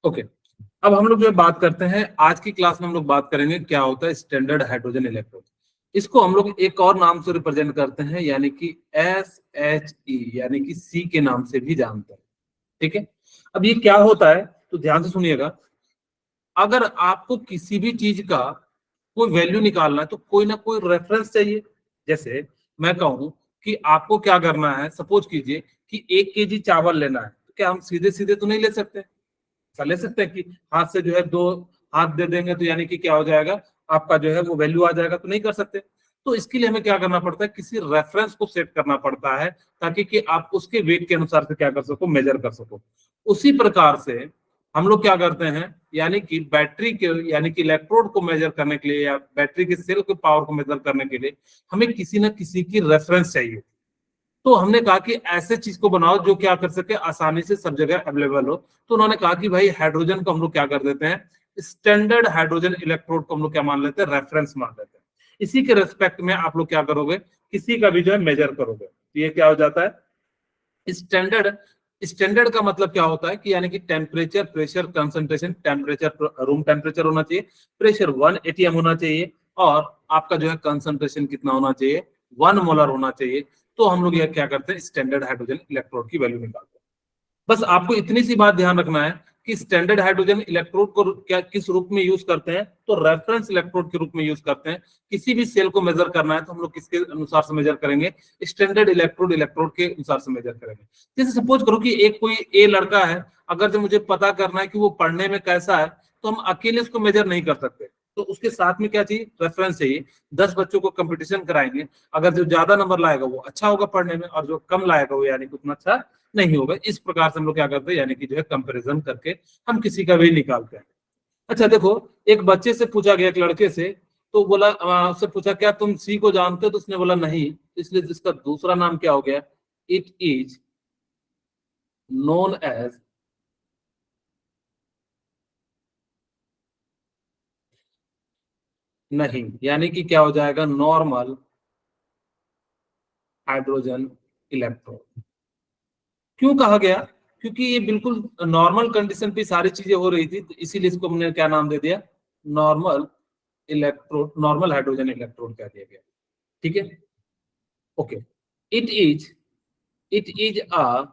Okay, अब हम लोग जो है बात करते हैं, आज की क्लास में हम लोग बात करेंगे क्या होता है स्टैंडर्ड हाइड्रोजन इलेक्ट्रोड। इसको हम लोग एक और नाम से रिप्रेजेंट करते हैं, यानी कि SHE, यानी कि सी के नाम से भी जानते हैं। ठीक है, अब ये क्या होता है तो ध्यान से सुनिएगा। अगर आपको किसी भी चीज का कोई वैल्यू निकालना है तो कोई ना कोई रेफरेंस चाहिए। जैसे मैं कहूं कि आपको क्या करना है, सपोज कीजिए कि 1 kg चावल लेना है, तो क्या हम सीधे सीधे तो नहीं ले सकते? ऐसा ले सकते हैं कि हाथ से जो है 2 हाथ दे देंगे तो यानी कि क्या हो जाएगा, आपका जो है वो वैल्यू आ जाएगा? तो नहीं कर सकते। तो इसके लिए हमें क्या करना पड़ता है, किसी रेफरेंस को सेट करना पड़ता है, ताकि कि आप उसके वेट के अनुसार से क्या कर सको, मेजर कर सको। उसी प्रकार से हम लोग क्या करते हैं, यानी कि बैटरी के, यानी कि इलेक्ट्रोड को मेजर करने के लिए या बैटरी के सेल के पावर को मेजर करने के लिए हमें किसी न किसी की रेफरेंस चाहिए। तो हमने कहा कि ऐसे चीज को बनाओ जो क्या कर सके, आसानी से सब जगह अवेलेबल हो। तो उन्होंने कहा कि भाई हाइड्रोजन को हम लोग क्या कर देते हैं, स्टैंडर्ड हाइड्रोजन इलेक्ट्रोड को हम लोग क्या मान लेते हैं, रेफरेंस मान लेते हैं। इसी के रेस्पेक्ट में आप लोग क्या करोगे, किसी का भी जो है मेजर करोगे। तो ये क्या हो जाता है स्टैंडर्ड। स्टैंडर्ड का मतलब क्या होता है कि यानी कि temperature, pressure, concentration, temperature room temperature होना चाहिए, प्रेशर 1 atm होना चाहिए, और आपका जो है कंसंट्रेशन कितना होना चाहिए, 1 मोलर होना चाहिए। तो हम लोग ये क्या करते हैं, स्टैंडर्ड हाइड्रोजन इलेक्ट्रोड की वैल्यू निकालते हैं। बस आपको इतनी सी बात ध्यान रखना है कि स्टैंडर्ड हाइड्रोजन इलेक्ट्रोड को क्या किस रूप में यूज करते हैं, तो रेफरेंस इलेक्ट्रोड के रूप में यूज करते हैं। किसी भी सेल को मेजर करना है तो हम लोग किसके अनुसार से मेजर करेंगे, स्टैंडर्ड इलेक्ट्रोड के अनुसार से मेजर करेंगे। जैसे सपोज करो कि एक कोई ए लड़का है, अगर जो मुझे पता करना है कि वो पढ़ने में कैसा है, तो हम अकेले उसको मेजर नहीं कर सकते। तो उसके साथ में क्या चाहिए, रेफरेंस चाहिए। 10 बच्चों को कंपटीशन कराएंगे, अगर जो ज्यादा नंबर लाएगा वो अच्छा होगा पढ़ने में, और जो कम लाएगा वो यानी कि उतना अच्छा नहीं होगा। इस प्रकार से हम लोग क्या करते हैं, यानी कि जो है कंपैरिजन करके हम किसी का भी निकालते हैं। अच्छा देखो, एक बच्चे से पूछा गया, एक लड़के से, तो बोला, उससे पूछा क्या तुम सी को जानते हो, तो उसने बोला नहीं। इसलिए जिसका दूसरा नाम क्या हो गया, इट इज नोन एज नहीं, यानी कि क्या हो जाएगा, नॉर्मल हाइड्रोजन इलेक्ट्रोड। क्यों कहा गया, क्योंकि ये बिल्कुल नॉर्मल कंडीशन पे सारी चीजें हो रही थी, तो इसीलिए इसको हमने क्या नाम दे दिया, normal electrode, normal hydrogen electrode कह दिया गया। ठीक है, okay. It is a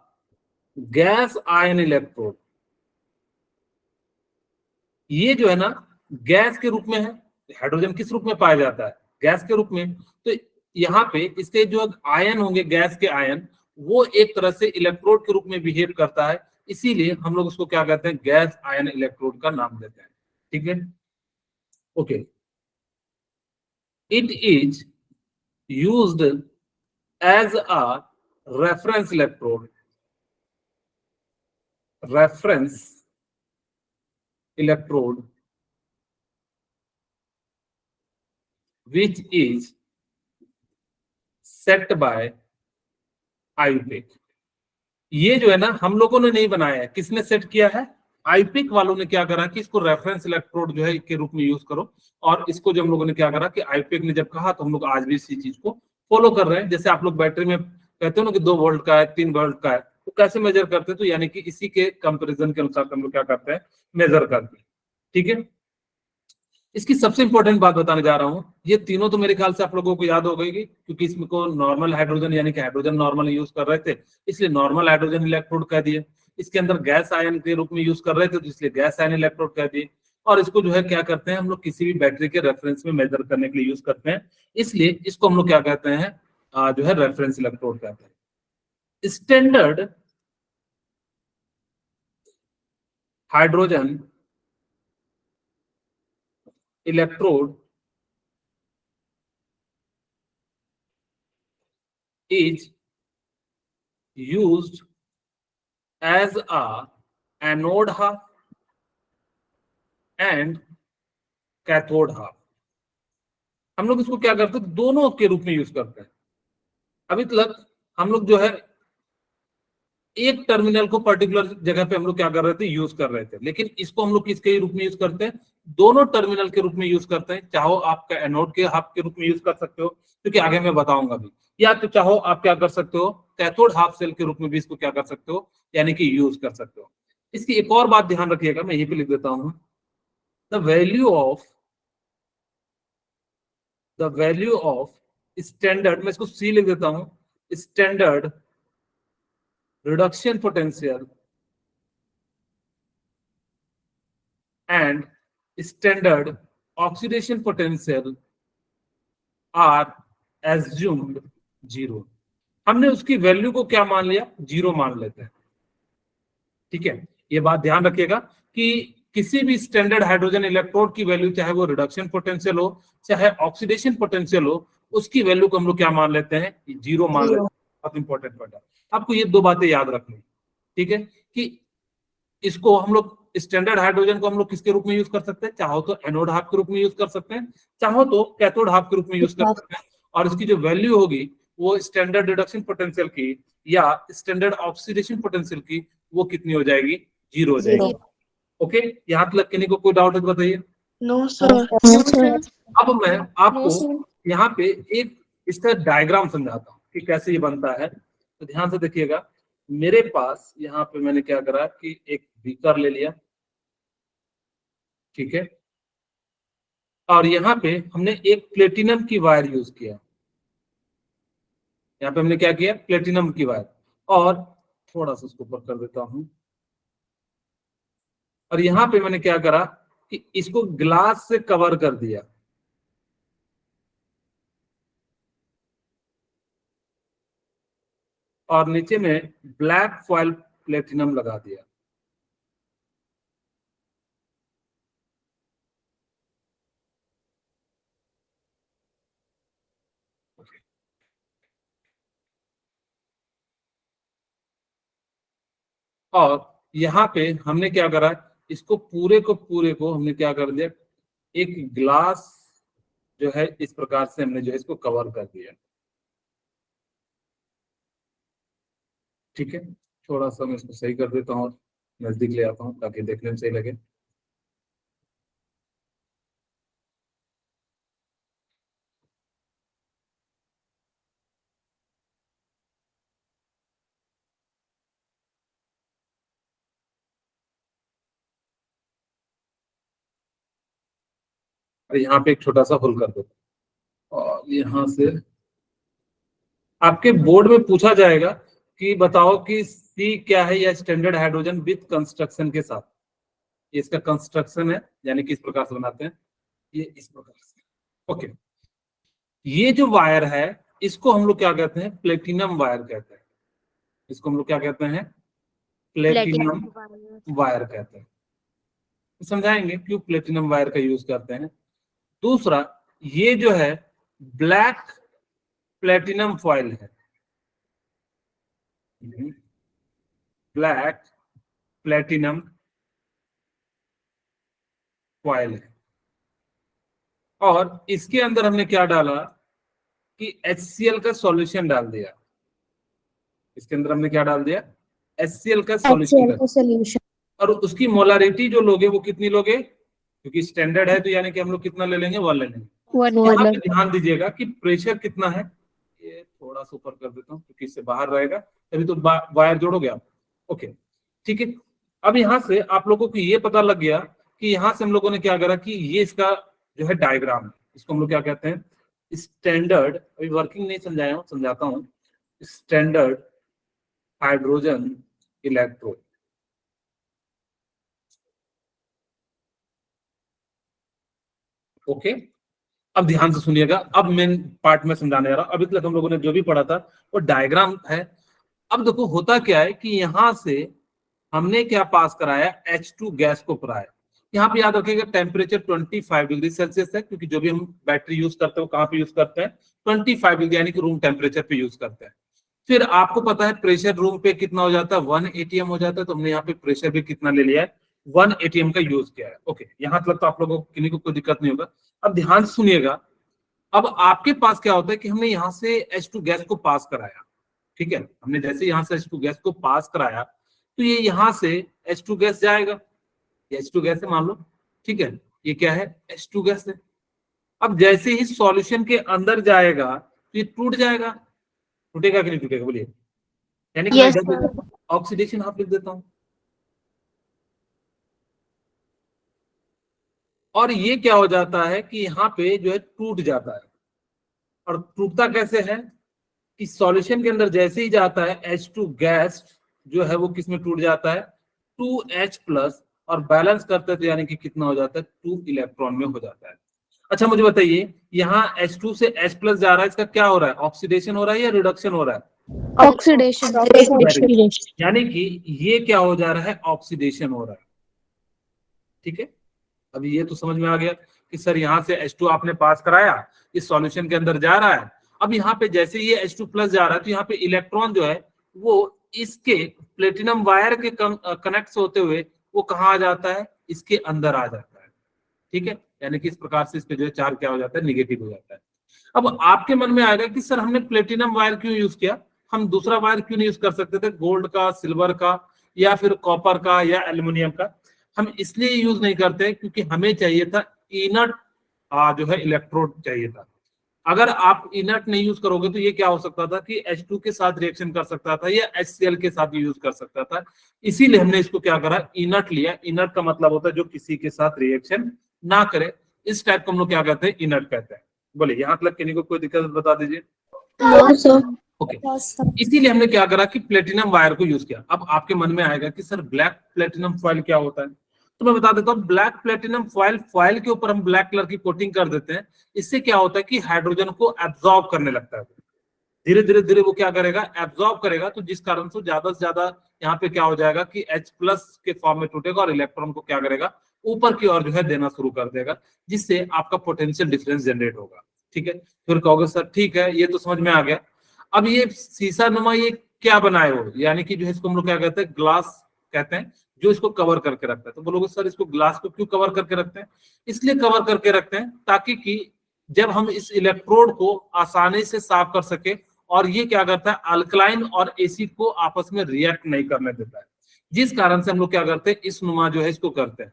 gas ion electrode. ये जो है ना, गैस के रूप में है। हाइड्रोजन किस रूप में पाया जाता है, गैस के रूप में। तो यहाँ पे इसके जो आयन होंगे, गैस के आयन, वो एक तरह से इलेक्ट्रोड के रूप में बिहेव करता है। इसीलिए हम लोग उसको क्या कहते हैं, गैस आयन इलेक्ट्रोड का नाम देते हैं। ठीक है, okay. It is used as a reference electrode, reference electrode which is set by IUPAC. ये जो है ना, हम लोगों ने नहीं बनाया है, किसने सेट किया है, आईयूपेक वालों ने क्या करा कि इसको रेफरेंस इलेक्ट्रोड जो है के रूप में यूज करो। और इसको जब हम लोगों ने क्या करा कि आईयूपेक ने जब कहा, तो हम लोग आज भी इसी चीज को फॉलो कर रहे हैं। जैसे आप लोग बैटरी में कहते हो ना कि 2 वोल्ट का है, 3 वोल्ट का है, तो कैसे मेजर करते हैं, तो यानी कि इसी के कंपेरिजन के अनुसार हम लोग क्या करते हैं, मेजर करते हैं। ठीक है, इसकी सबसे इंपॉर्टेंट बात बताने जा रहा हूं, ये तीनों तो मेरे ख्याल से आप लोगों को याद हो गई, क्योंकि इसमें को नॉर्मल हाइड्रोजन, यानी कि हाइड्रोजन नॉर्मल यूज कर रहे थे, इसलिए नॉर्मल हाइड्रोजन इलेक्ट्रोड कह दिए। इसके अंदर गैस आयन के रूप में यूज कर रहे थे, तो इसलिए गैस आयन इलेक्ट्रोड कह दिए। और इसको जो है क्या करते हैं, हम लोग किसी भी बैटरी के रेफरेंस में मेजर करने के लिए यूज करते हैं, इसलिए इसको हम लोग क्या कहते हैं, जो है रेफरेंस इलेक्ट्रोड कहते हैं। Standard hydrogen electrode is used as a anode half and cathode half। हम लोग इसको क्या करते हैं, दोनों के रूप में यूज करते हैं। अभी तक हम लोग जो है एक टर्मिनल को पर्टिकुलर जगह पे हम लोग क्या कर रहे थे, यूज कर रहे थे, लेकिन इसको हम लोग किसके रूप में यूज करते हैं, दोनों टर्मिनल के रूप में यूज करते हैं। चाहो आप एनोड के हाफ के रूप में यूज कर सकते हो, क्योंकि आगे मैं बताऊंगा भी, या तो चाहो आप क्या कर सकते हो, कैथोड हाफ सेल के रूप में भी इसको क्या कर सकते हो, यानी कि यूज कर सकते हो। इसकी एक और बात ध्यान रखिएगा, मैं यहीं पे लिख देता हूं, द वैल्यू ऑफ स्टैंडर्ड, मैं इसको सी लिख देता हूं, standard reduction potential and standard oxidation potential are assumed zero. हमने उसकी वैल्यू को क्या मान लिया, जीरो मान लेते हैं। ठीक है, ये बात ध्यान रखिएगा कि किसी भी स्टैंडर्ड हाइड्रोजन इलेक्ट्रोड की वैल्यू, चाहे वो रिडक्शन पोटेंशियल हो चाहे ऑक्सीडेशन पोटेंशियल हो, उसकी वैल्यू को हम लोग क्या मान लेते हैं, जीरो मान लेते हैं। बहुत इंपॉर्टेंट पॉइंट है, आपको ये दो बातें याद रखनी। ठीक है, कि इसको हम लोग स्टैंडर्ड हाइड्रोजन को हम लोग किसके रूप में यूज कर सकते हैं, चाहो तो एनोड हाफ के रूप में यूज कर सकते हैं, चाहो तो कैथोड हाफ के रूप में यूज कर सकते हैं, और इसकी जो वैल्यू होगी वो स्टैंडर्ड रिडक्शन पोटेंशियल की या स्टैंडर्ड ऑक्सीडेशन पोटेंशियल की वो कितनी हो जाएगी, जीरो हो जाएगी। ओके, यहाँ तक किन्हीं को कोई डाउट है तो बताइए। No sir. अब मैं आपको यहाँ पे एक इसका डायग्राम समझाता हूँ कि कैसे ये बनता है, तो ध्यान से देखिएगा। मेरे पास यहाँ पे मैंने क्या करा कि एक बीकर ले लिया, ठीक है, और यहाँ पे हमने एक प्लेटिनम की वायर यूज किया। यहाँ पे हमने क्या किया, प्लेटिनम की वायर, और थोड़ा सा उसको ऊपर कर देता हूं, और यहाँ पे मैंने क्या करा कि इसको ग्लास से कवर कर दिया। और नीचे में ब्लैक फॉयल प्लेटिनम लगा दिया। और यहाँ पे हमने क्या करा, इसको पूरे को हमने क्या कर दिया, एक ग्लास जो है इस प्रकार से हमने जो है इसको कवर कर दिया। ठीक है, थोड़ा सा मैं इसको सही कर देता हूँ और नजदीक ले आता हूँ ताकि देखने में सही लगे। और यहाँ पे एक छोटा सा होल कर देता हूँ, और यहाँ से आपके बोर्ड में पूछा जाएगा कि बताओ कि सी क्या है, या स्टैंडर्ड हाइड्रोजन विथ कंस्ट्रक्शन के साथ। ये इसका कंस्ट्रक्शन है, यानी कि इस प्रकार से बनाते हैं, ये इस प्रकार से। ओके, ये जो वायर है इसको हम लोग क्या कहते हैं, प्लेटिनम वायर कहते हैं। इसको हम लोग क्या कहते हैं, प्लेटिनम वायर कहते हैं। समझाएंगे क्यों प्लेटिनम वायर का यूज करते हैं। दूसरा, ये जो है ब्लैक प्लेटिनम फॉयल है, ब्लैक प्लेटिनम फॉयल है, और इसके अंदर हमने क्या डाला कि HCl का सॉल्यूशन डाल दिया। इसके अंदर हमने क्या डाल दिया, HCl का सॉल्यूशन, और उसकी मोलारिटी जो लोगे वो कितनी लोगे, क्योंकि स्टैंडर्ड है तो यानी कि हम लोग कितना ले लेंगे, 1 ले लेंगे। यहाँ पे ध्यान दीजिएगा कि प्रेशर कितना है, ये थोड़ा सा ऊपर कर देता हूँ क्योंकि इससे बाहर रहेगा, तभी तो वायर जोड़ोगे आप। ओके, ठीक है। अब यहाँ से आप लोगों को ये पता लग गया कि यहाँ से हम लोगों ने क्या करा कि ये इसका जो है डायग्राम है, इसको हम लोग क्या कहते हैं, स्टैंडर्ड, अभी वर्किंग नहीं समझाया हूँ, समझाता हूँ, स्टैंडर्ड हाइड्रोजन इलेक्ट्रोड। ओके, अब ध्यान से सुनिएगा, अब मेन पार्ट में समझाने जा रहा हूं। अभी तक हम लोगों ने जो भी पढ़ा था वो डायग्राम है। अब देखो होता क्या है कि यहां से हमने क्या पास कराया, H2 गैस को कराया। यहाँ पे याद रखिएगा टेम्परेचर 25 डिग्री सेल्सियस है, क्योंकि जो भी हम बैटरी यूज करते हैं वो कहाँ पे यूज करते हैं, 25 डिग्री यानी कि रूम टेम्परेचर पे यूज करते हैं। फिर आपको पता है प्रेशर रूम पे कितना हो जाता है, 1 atm हो जाता है, तो हमने यहाँ पे प्रेशर भी कितना ले लिया है, 1 atm का यूज किया है। ओके, यहाँ तक तो आप लोगों को किन्हीं को कोई दिक्कत नहीं होगा। अब ध्यान से सुनिएगा, अब आपके पास क्या होता है कि हमने यहाँ से H2 गैस को पास कराया। ठीक है, हमने जैसे यहाँ से H2 गैस को पास कराया तो ये यहाँ से H2 गैस जाएगा, ये H2 गैस है मान लो, ठीक है, ये क्या है, H2 गैस है। अब जैसे ही सॉल्यूशन के अंदर जाएगा तो ये टूट जाएगा, टूटेगा कि नहीं टूटेगा बोलिए, यानी कि मैं ऑक्सीडेशन हाफ लिख देता हूँ। और ये क्या हो जाता है कि यहाँ पे जो है टूट जाता है। और टूटता कैसे है कि सॉल्यूशन के अंदर जैसे ही जाता है H2 गैस जो है वो किस में टूट जाता है 2H प्लस, और बैलेंस करते हैं तो यानी कि कितना हो जाता है 2 इलेक्ट्रॉन में हो जाता है। अच्छा मुझे बताइए यहाँ H2 से H प्लस जा रहा है, इसका क्या हो रहा है, ऑक्सीडेशन हो रहा है या रिडक्शन हो रहा है? ऑक्सीडेशन। यानी कि ये क्या हो जा रहा है, ऑक्सीडेशन हो रहा है। ठीक है, अभी ये तो समझ में आ गया कि सर यहाँ से H2 आपने पास कराया, इस सॉल्यूशन के अंदर जा रहा है। अब यहाँ पे जैसे ये H2 प्लस जा रहा है तो यहाँ पे इलेक्ट्रॉन जो है वो इसके प्लेटिनम वायर के कनेक्ट होते हुए वो कहाँ आ जाता है, इसके अंदर आ जाता है। ठीक है, यानी कि इस प्रकार से इस पे जो है चार्ज क्या हो जाता है, निगेटिव हो जाता है। अब आपके मन में आएगा कि सर हमने प्लेटिनम वायर क्यों यूज किया, हम दूसरा वायर क्यों नहीं यूज कर सकते थे, गोल्ड का, सिल्वर का, या फिर कॉपर का, या एल्यूमिनियम का? हम इसलिए यूज नहीं करते क्योंकि हमें चाहिए था इनर्ट जो है इलेक्ट्रोड चाहिए था। अगर आप इनर्ट नहीं यूज करोगे तो ये क्या हो सकता था कि H2 के साथ रिएक्शन कर सकता था या HCl के साथ यूज कर सकता था। इसीलिए हमने इसको क्या करा, इनर्ट लिया। इनर्ट का मतलब होता है जो किसी के साथ रिएक्शन ना करे, इस टाइप को हम लोग क्या कहते हैं, इनर्ट कहते हैं। बोले यहाँ तक किन्हीं को कोई दिक्कत बता दीजिए। ओके, इसीलिए हमने क्या करा कि प्लेटिनम वायर को यूज किया। अब आपके मन में आएगा कि सर ब्लैक प्लेटिनम फॉइल क्या होता है, तो मैं बता देता हूँ। ब्लैक प्लेटिनम फॉइल के ऊपर हम ब्लैक कलर की कोटिंग कर देते हैं। इससे क्या होता है कि हाइड्रोजन को एब्जॉर्ब करने लगता है, धीरे धीरे धीरे वो क्या करेगा, एब्जॉर्ब करेगा। तो जिस कारण से ज्यादा यहाँ पे क्या हो जाएगा कि H प्लस के फॉर्म में टूटेगा और इलेक्ट्रॉन को क्या करेगा, ऊपर की ओर जो है देना शुरू कर देगा, जिससे आपका पोटेंशियल डिफरेंस जनरेट होगा। ठीक है, फिर कहोगे सर ठीक है ये तो समझ में आ गया। अब ये शीशा नुमा ये क्या बनाए हो, यानी कि जो है इसको हम लोग क्या कहते हैं, ग्लास कहते हैं, जो इसको कवर करके रखता है। तो बोलोगे सर इसको ग्लास को क्यों कवर करके रखते हैं? इसलिए कवर करके रखते हैं ताकि कि जब हम इस इलेक्ट्रोड को आसानी से साफ कर सके, और ये क्या करता है, अल्कलाइन और एसिड को आपस में रिएक्ट नहीं करने देता है, जिस कारण से हम लोग क्या करते हैं, इस नुमा जो है इसको करते हैं।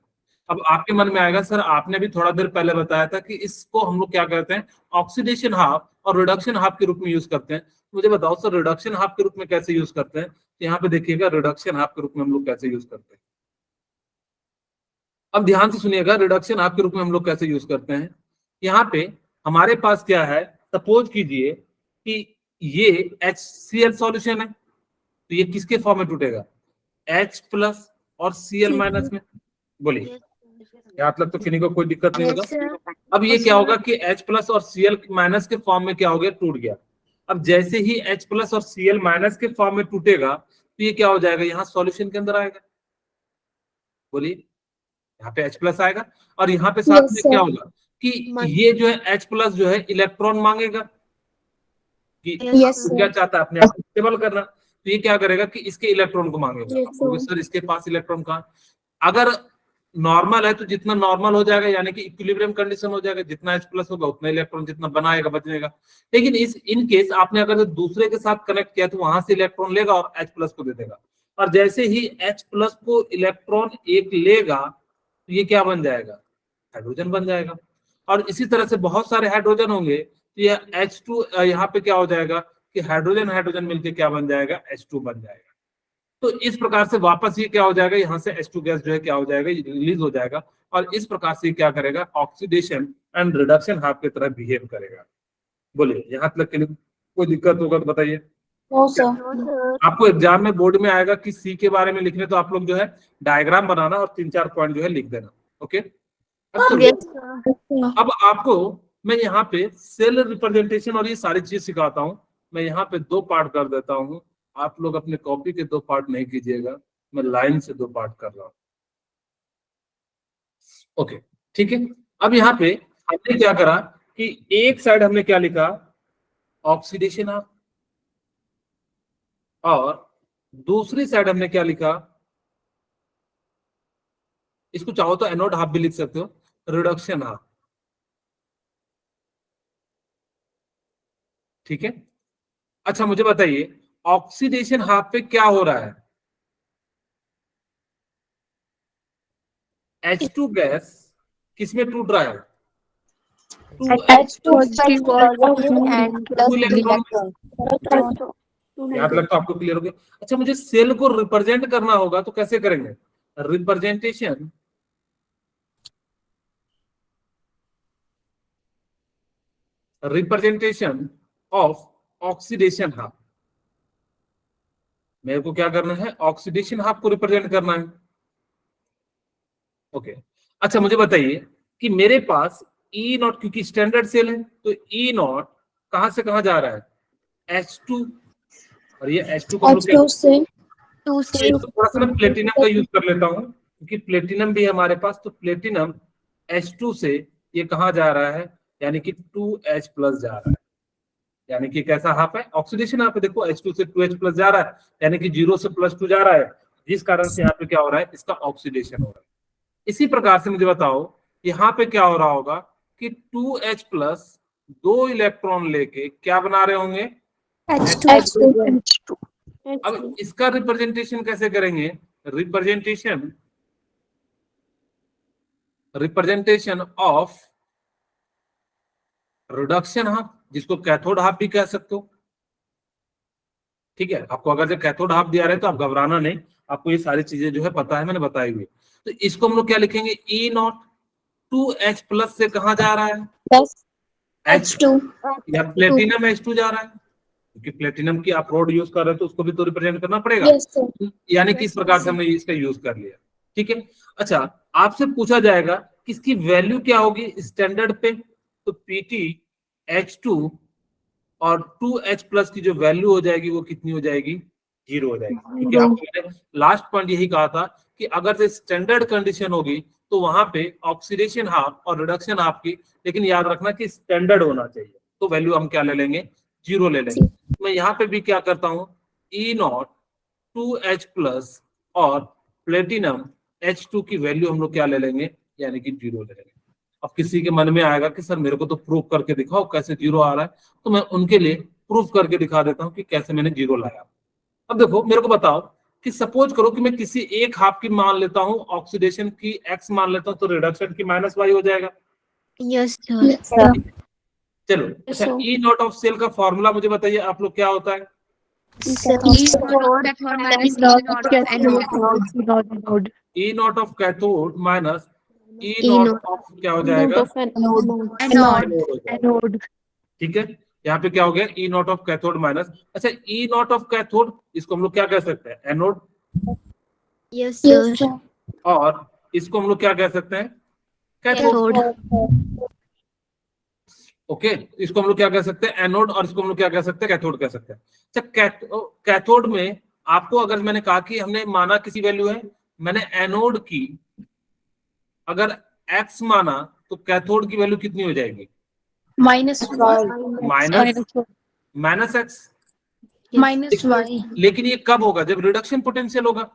अब आपके मन में आएगा सर आपने भी थोड़ा देर पहले बताया था कि इसको हम लोग क्या करते हैं, ऑक्सीडेशन हाफ और रिडक्शन हाफ के रूप में यूज करते हैं। मुझे बताओ सर रिडक्शन हाफ के रूप में कैसे यूज करते हैं? तो यहाँ पे देखिएगा रिडक्शन हाफ के रूप में हम लोग कैसे यूज करते हैं। अब ध्यान से सुनिएगा, रिडक्शन हाफ के रूप में हम लोग कैसे यूज करते हैं। यहाँ पे हमारे पास क्या है, सपोज कीजिए कि ये HCl सॉल्यूशन है, तो ये किसके फॉर्म में टूटेगा, H प्लस और Cl माइनस में। बोलिए यहाँ तक तो किसी को कोई दिक्कत नहीं होगा। अब ये क्या होगा कि H प्लस और Cl माइनस के फॉर्म में क्या हो गया, टूट गया। अब जैसे ही H प्लस और Cl माइनस के फॉर्म में टूटेगा तो ये क्या हो जाएगा, यहाँ सॉल्यूशन के अंदर आएगा। बोलिए यहाँ पे H प्लस आएगा, और यहाँ पे साथ में क्या होगा कि ये जो है H प्लस जो है इलेक्ट्रॉन मांगेगा कि क्या चाहता है, अपने आप को स्टेबल करना। तो ये क्या करेगा कि इसके इलेक्ट्रॉन को मांगेगा। तो सर इसके पास इलेक्ट्रॉन कहाँ, अगर नॉर्मल है तो जितना नॉर्मल हो जाएगा, यानी कि इक्विलिब्रियम कंडीशन हो जाएगा, जितना H प्लस होगा उतना इलेक्ट्रॉन जितना बनाएगा बचेगा। लेकिन इस इन केस आपने अगर दूसरे के साथ कनेक्ट किया तो वहां से इलेक्ट्रॉन लेगा और H प्लस को दे देगा, और जैसे ही H प्लस को इलेक्ट्रॉन एक लेगा तो ये क्या बन जाएगा, हाइड्रोजन बन जाएगा। और इसी तरह से बहुत सारे हाइड्रोजन होंगे तो ये H2 यहाँ पे क्या हो जाएगा कि हाइड्रोजन हाइड्रोजन मिलकर क्या बन जाएगा, H2 बन जाएगा। तो इस प्रकार से वापस ये क्या हो जाएगा, यहाँ से H2 गैस जो है क्या हो जाएगा, रिलीज हो जाएगा, और इस प्रकार से क्या करेगा, ऑक्सीडेशन एंड रिडक्शन हाफ की तरह बिहेव करेगा। बोलिए यहाँ तक के लिए कोई दिक्कत होगा तो बताइए। आपको एग्जाम में बोर्ड में आएगा कि सी के बारे में लिखने, तो आप लोग जो है डायग्राम बनाना और 3-4 पॉइंट जो है लिख देना। ओके, अब आपको मैं यहाँ पे सेल रिप्रेजेंटेशन और ये सारी चीज सिखाता हूँ। मैं यहाँ पे 2 पार्ट कर देता हूँ, आप लोग अपने कॉपी के 2 पार्ट नहीं कीजिएगा, मैं लाइन से 2 पार्ट कर रहा हूँ। ओके ठीक है, अब यहाँ पे हमने क्या करा कि एक साइड हमने क्या लिखा, ऑक्सीडेशन हाफ, और दूसरी साइड हमने क्या लिखा, इसको चाहो तो एनोड हाफ भी लिख सकते हो, रिडक्शन हाफ। ठीक है, अच्छा मुझे बताइए ऑक्सीडेशन हाफ पे क्या हो रहा है, H2 गैस किसमें टूट रहा है, यहाँ तक तो आपको क्लियर हो गया। अच्छा मुझे सेल को रिप्रेजेंट करना होगा तो कैसे करेंगे, representation representation of oxidation half. मेरे को क्या करना है, ऑक्सीडेशन हाफ को रिप्रेजेंट करना है। ओके अच्छा मुझे बताइए कि मेरे पास ई नॉट, क्योंकि स्टैंडर्ड सेल है तो ई नॉट कहां से कहां जा रहा है, H2, और ये H2 को हम लोग H2 से थोड़ा सा मैं प्लेटिनम का यूज कर लेता हूं क्योंकि प्लेटिनम भी है हमारे पास, तो प्लेटिनम H2 से ये कहां जा रहा है, यानी कि 2H प्लस जा रहा है, यानी कि कैसा हाफ है, ऑक्सीडेशन हाफ है। देखो H2 से 2H प्लस जा रहा है, यानी कि 0 से +2 जा रहा है, जिस कारण से यहाँ पे क्या हो रहा है, इसका ऑक्सीडेशन हो रहा है। इसी प्रकार से मुझे बताओ यहाँ पे क्या हो रहा होगा कि 2H प्लस 2 इलेक्ट्रॉन लेके क्या बना रहे होंगे, H2 अब इसका रिप्रेजेंटेशन कैसे करेंगे, रिप्रेजेंटेशन ऑफ रिडक्शन हाफ, जिसको कैथोड हाफ भी कह सकते हो। ठीक है, आपको अगर जो कैथोड हाफ दिया रहे तो आप घबराना नहीं, आपको ये सारी चीजें जो है पता है, मैंने बताई हुई। तो इसको हम लोग क्या लिखेंगे, ई नॉट 2H प्लस से कहा जा रहा है, H2 या प्लेटिनम H2 जा रहा है, क्योंकि प्लेटिनम की आप रोड यूज कर रहे हो तो उसको भी तो रिप्रेजेंट करना पड़ेगा। Yes, sir. यानी कि इस प्रकार से हमने इसका यूज कर लिया। ठीक है, अच्छा आपसे पूछा जाएगा कि इसकी वैल्यू क्या होगी स्टैंडर्ड पे, तो PT H2 और 2H प्लस की जो वैल्यू हो जाएगी वो कितनी हो जाएगी, 0 हो जाएगी। क्योंकि आपने लास्ट पॉइंट यही कहा था कि अगर से स्टैंडर्ड कंडीशन होगी तो वहां पे ऑक्सीडेशन हाफ और रिडक्शन हाफ की, लेकिन याद रखना कि स्टैंडर्ड होना चाहिए, तो वैल्यू हम क्या ले लेंगे, 0 ले लेंगे। मैं यहाँ पे भी क्या करता हूँ, ई नॉट 2H प्लस और प्लेटिनम H2 की वैल्यू हम लोग क्या ले लेंगे, यानी कि 0 ले लेंगे। अब किसी के मन में आएगा कि सर मेरे को तो प्रूफ करके दिखाओ कैसे 0 आ रहा है, तो मैं उनके लिए प्रूफ करके दिखा देता हूँ कि कैसे मैंने 0 लाया। अब देखो मेरे को बताओ कि सपोज करो कि मैं किसी एक हाफ की मान लेता हूँ, ऑक्सीडेशन की X मान लेता हूँ, तो रिडक्शन की -Y हो जाएगा। Yes, sir. चलो अच्छा, ई नॉट ऑफ सेल का फॉर्मूला मुझे बताइए आप लोग क्या होता है, E not of cathode minus E not of क्या हो जाएगा, एनोड। ठीक है, यहाँ पे क्या हो गया, ई नॉट ऑफ कैथोड माइनस, अच्छा ई नॉट ऑफ कैथोड इसको हम लोग क्या कह सकते हैं, एनोड। Yes, sir. और इसको हम लोग क्या कह सकते हैं, कैथोड। ओके, इसको हम लोग क्या कह सकते हैं, एनोड, और इसको हम लोग क्या कह सकते हैं, कैथोड कह सकते हैं। अच्छा कैथोड में आपको अगर मैंने कहा कि हमने माना किसी वैल्यू है, मैंने एनोड की अगर X माना तो कैथोड की वैल्यू कितनी हो जाएगी, -X -Y. लेकिन ये कब होगा, जब रिडक्शन पोटेंशियल होगा।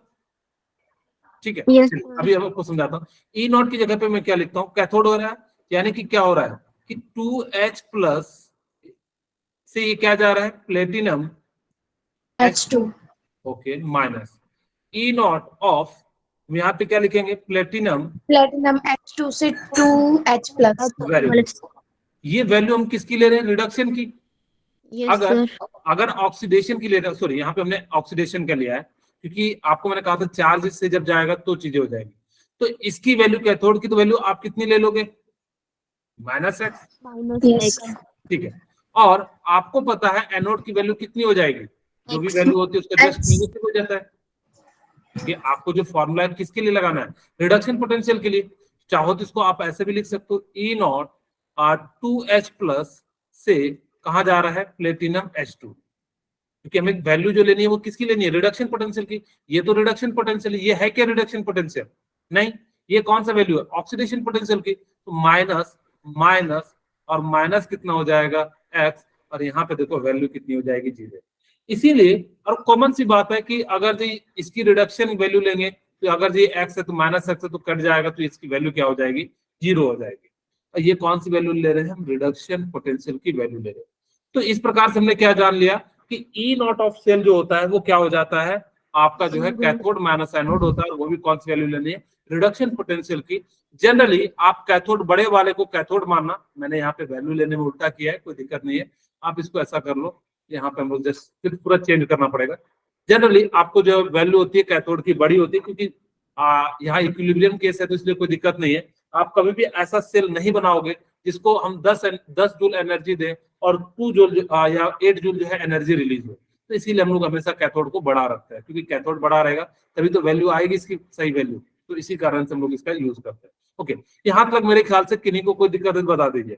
ठीक है, Yes, अभी आपको समझाता हूँ। ई नॉट की जगह पे मैं क्या लिखता हूँ, कैथोड हो रहा है, यानी कि क्या हो रहा है कि 2H प्लस से ये क्या जा रहा है, platinum H2. Okay minus E not of, यहाँ पे क्या लिखेंगे, प्लेटिनम H2 से 2H प्लस. ये वैल्यू हम किसकी ले रहे हैं, रिडक्शन की। Yes, sir. अगर ऑक्सीडेशन की ले रहे हैं, सॉरी यहाँ पे हमने ऑक्सीडेशन का लिया है क्योंकि आपको मैंने कहा था चार्ज से जब जाएगा तो चीजें हो जाएगी। तो इसकी वैल्यू कैथोड की तो वैल्यू आप कितनी ले लोगे, -X। ठीक है, और आपको पता है एनोड की वैल्यू कितनी हो जाएगी, जो भी वैल्यू होती है उसका जस्ट नेगेटिव हो जाता है। कि आपको जो फॉर्मूला है किसके लिए लगाना है, रिडक्शन पोटेंशियल के लिए। चाहो तो इसको आप ऐसे भी लिख सकते हो, ई नॉट 2H प्लस से कहा जा रहा है, प्लेटिनम H2, क्योंकि हमें वैल्यू जो लेनी है वो किसकी लेनी है, रिडक्शन पोटेंशियल की। ये तो रिडक्शन पोटेंशियल, ये है क्या रिडक्शन पोटेंशियल, नहीं, ये कौन सा वैल्यू है, ऑक्सीडेशन पोटेंशियल की। तो माइनस माइनस और माइनस कितना हो जाएगा, X, और यहाँ पे देखो वैल्यू कितनी हो जाएगी, 0। इसीलिए और कॉमन सी बात है कि अगर जी इसकी रिडक्शन वैल्यू लेंगे तो अगर जी X है तो -X है तो कट जाएगा, तो इसकी वैल्यू क्या हो जाएगी, 0 हो जाएगी। और ये कौन सी वैल्यू ले रहे हैं हम, रिडक्शन पोटेंशियल की वैल्यू ले रहे हैं। तो इस प्रकार से हमने क्या जान लिया कि ई नॉट ऑफ सेल जो होता है वो क्या हो जाता है, आपका जो है कैथोड माइनस एनोड होता है, और वो भी कौन सी वैल्यू लेनी है, रिडक्शन पोटेंशियल की। जनरली आप कैथोड बड़े वाले को कैथोड मानना, मैंने यहाँ पे वैल्यू लेने में उल्टा किया है, कोई दिक्कत नहीं है, आप इसको ऐसा कर लो, यहाँ पे हमको जस्ट फिर पूरा चेंज करना पड़ेगा। जनरली आपको जो वैल्यू होती है कैथोड की बड़ी होती है, क्योंकि यहाँ इक्विलिब्रियम केस है तो इसलिए कोई दिक्कत नहीं है। आप कभी भी ऐसा सेल नहीं बनाओगे जिसको हम 10 जूल एनर्जी दें और 2 जूल या 8 जूल जो है एनर्जी रिलीज हो। तो इसीलिए हम लोग हमेशा कैथोड को बड़ा रखते हैं, क्योंकि कैथोड बड़ा रहेगा तभी तो वैल्यू आएगी इसकी सही वैल्यू। तो इसी कारण से हम लोग इसका यूज करते हैं। ओके, यहाँ तक मेरे ख्याल से किन्हीं को कोई दिक्कत है बता दीजिए।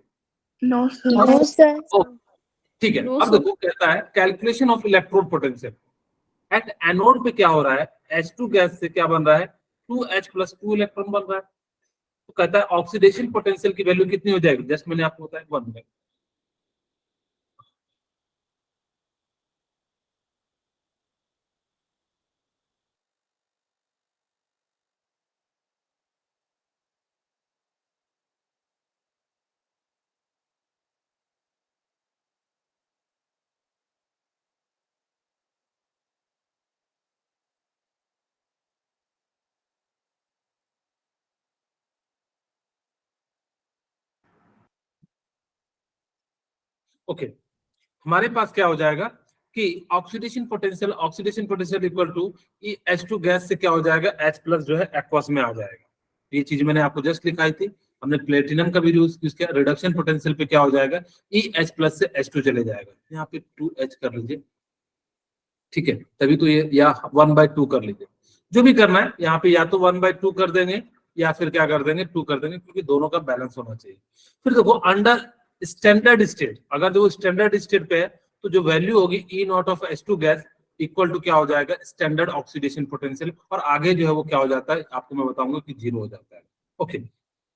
No sir. ठीक है, अब देखो कहता है calculation of electrode potential at anode पे क्या हो रहा है, H2 गैस से क्या बन रहा है, 2H + 2 इलेक्ट्रॉन बन रहा है। तो कहता है ऑक्सीडेशन पोटेंशियल की वैल्यू कितनी हो जाएगी, जस्ट मैंने आपको बताया 1 है। ओके, हमारे पास क्या हो जाएगा कि oxidation potential equal to H2 gas से क्या हो जाएगा, H+ जो है एक्वस में आ जाएगा। ये चीज मैंने आपको जस्ट लिखाई थी, हमने प्लेटिनम का भी यूज किया। रिडक्शन पोटेंशियल पे क्या हो जाएगा, EH+ से H2 चले जाएगा, यहाँ पे 2H कर लीजिए, ठीक है, तभी तो ये, या 1/2 कर लीजिए, जो भी करना है। यहाँ पे या तो 1/2 कर देंगे या फिर क्या कर देंगे, 2 कर देंगे, क्योंकि दोनों का बैलेंस होना चाहिए। फिर देखो अंडर स्टैंडर्ड स्टेट, अगर जो स्टैंडर्ड स्टेट पे है तो जो वैल्यू होगी E0 of H2 gas equal to क्या हो जाएगा, स्टैंडर्ड ऑक्सीडेशन पोटेंशियल, और आगे जो है वो क्या हो जाता है आपको मैं बताऊंगा कि 0 हो जाता है। ओके,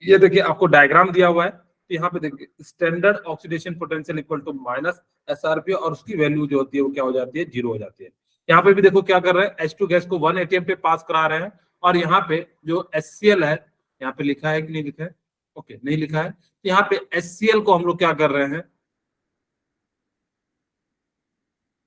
ये देखिए आपको डायग्राम दिया हुआ है, तो यहाँ पे देखिए standard oxidation potential equal to -SRP, और उसकी वैल्यू जो होती है वो क्या हो जाती है, 0 हो जाती है। यहाँ पे भी देखो क्या कर रहे हैं, H2 गैस को 1 atm पे पास करा रहे हैं, और यहाँ पे जो HCl है, यहाँ पे लिखा है कि नहीं लिखा है, ओके नहीं लिखा है, तो यहाँ पे HCl को हम लोग क्या कर रहे हैं,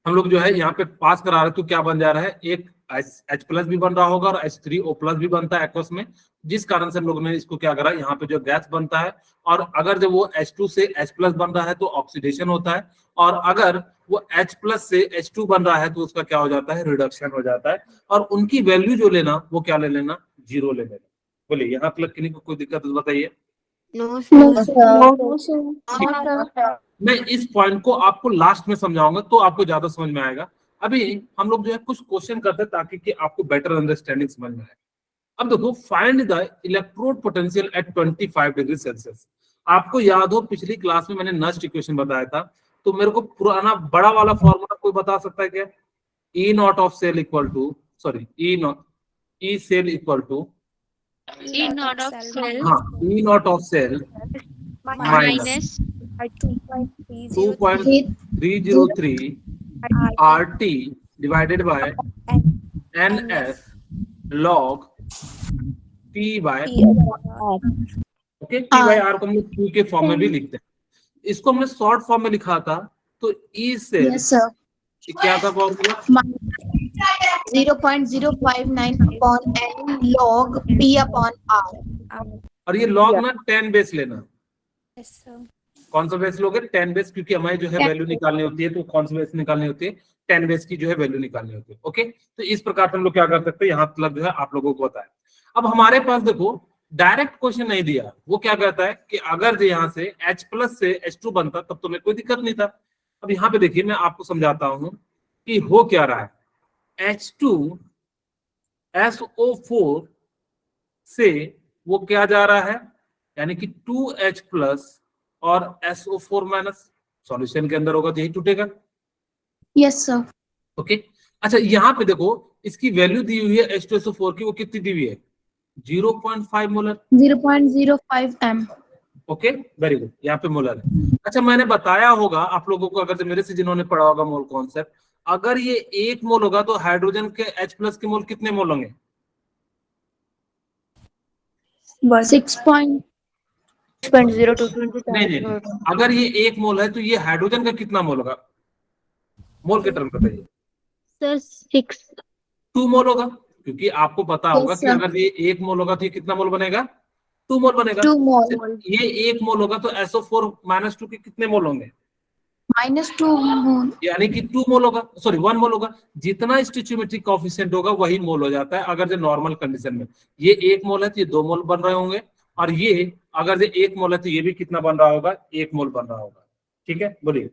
हम लोग जो है यहाँ पे पास करा रहे हैं, तो क्या बन जा रहा है, एक H+ भी बन रहा होगा और H3O+ भी बनता है एक्वस में, जिस कारण से हम लोग ने इसको क्या करा, यहाँ पे जो गैस बनता है, और अगर जब वो H2 से H+ बन रहा है तो ऑक्सीडेशन होता है, और अगर वो H+ से H2 बन रहा है तो उसका क्या हो जाता है, रिडक्शन हो जाता है। और उनकी वैल्यू जो लेना वो क्या ले लेना, 0 ले लेना। बोलिए यहाँ तक किन्हीं को कोई दिक्कत है बताइए। मैं इस पॉइंट को आपको लास्ट में समझाऊंगा तो आपको ज्यादा समझ में आएगा। अभी हम लोग जो है कुछ क्वेश्चन करते हैं ताकि कि आपको बेटर अंडरस्टैंडिंग समझ में आए। अब देखो, find the electrode potential at 25 degree Celsius. आपको याद हो पिछली क्लास में मैंने नस्ट इक्वेशन बताया था, तो मेरे को पुराना बड़ा वाला फॉर्मूला कोई बता सकता है क्या, E0 of cell equal to, sorry E cell equal to E0 of cell हाँ E0 of cell minus 2.303 RT divided by NF log P by okay, P by R को हम लोग Q के फॉर्म में भी लिखते हैं। इसको हमने शॉर्ट फॉर्म में लिखा था, तो E से क्या था formula, 0.059 upon N log P upon R, और ये लॉग ना 10 बेस लेना। कौन सा बेस लोगे, 10 बेस, क्योंकि हमें जो है वैल्यू निकालनी होती है, तो कौन सा बेस निकालनी होती है, 10 बेस की जो है वैल्यू निकालनी होती है। ओके, तो इस प्रकार से हम लोग क्या कर सकते हैं, यहाँ तक जो है आप लोगों को बताया। अब हमारे पास देखो डायरेक्ट क्वेश्चन नहीं दिया, वो क्या कहता है कि अगर जो यहाँ से H+ से H2 बनता तब तो मैं कोई दिक्कत नहीं था। अब यहाँ पे देखिए मैं आपको समझाता हूँ कि हो क्या रहा है, H2SO4 से वो क्या जा रहा है, यानी कि 2H+ और SO4- सॉल्यूशन के अंदर होगा तो यही टूटेगा। Yes sir. ओके, अच्छा यहाँ पे देखो इसकी वैल्यू दी हुई है H2SO4 की, वो कितनी दी हुई है, 0.5 molar, 0.05 m। Okay very good, यहाँ पे मोलर है। अच्छा मैंने बताया होगा आप लोगों को, अगर मेरे से जिन्होंने पढ़ा होगा मोल कॉन्सेप्ट, अगर ये 1 मोल होगा तो हाइड्रोजन के H+ के मोल कितने मोल होंगे, 6.022 नहीं, अगर ये 1 मोल है तो ये हाइड्रोजन का कितना मोल होगा, मोल के टर्म बताइए। सर 6 2 मोल होगा, क्योंकि आपको पता होगा कि अगर ये 1 मोल होगा तो ये कितना मोल बनेगा, 2 मोल बनेगा। 2 मोल। ये 1 मोल होगा तो SO4 - 2 के कितने मोल होंगे, -2 मोल, यानी कि 2 मोल होगा, सॉरी 1 मोल होगा। जितना स्टिचियोमेट्रिक कोएफिशिएंट होगा वही मोल हो जाता है। अगर जो नॉर्मल कंडीशन में ये 1 मोल है तो ये 2 मोल बन रहे होंगे, और ये अगर ये 1 मोल है तो ये भी कितना बन रहा होगा, 1 मोल बन रहा होगा। ठीक है, बोलिए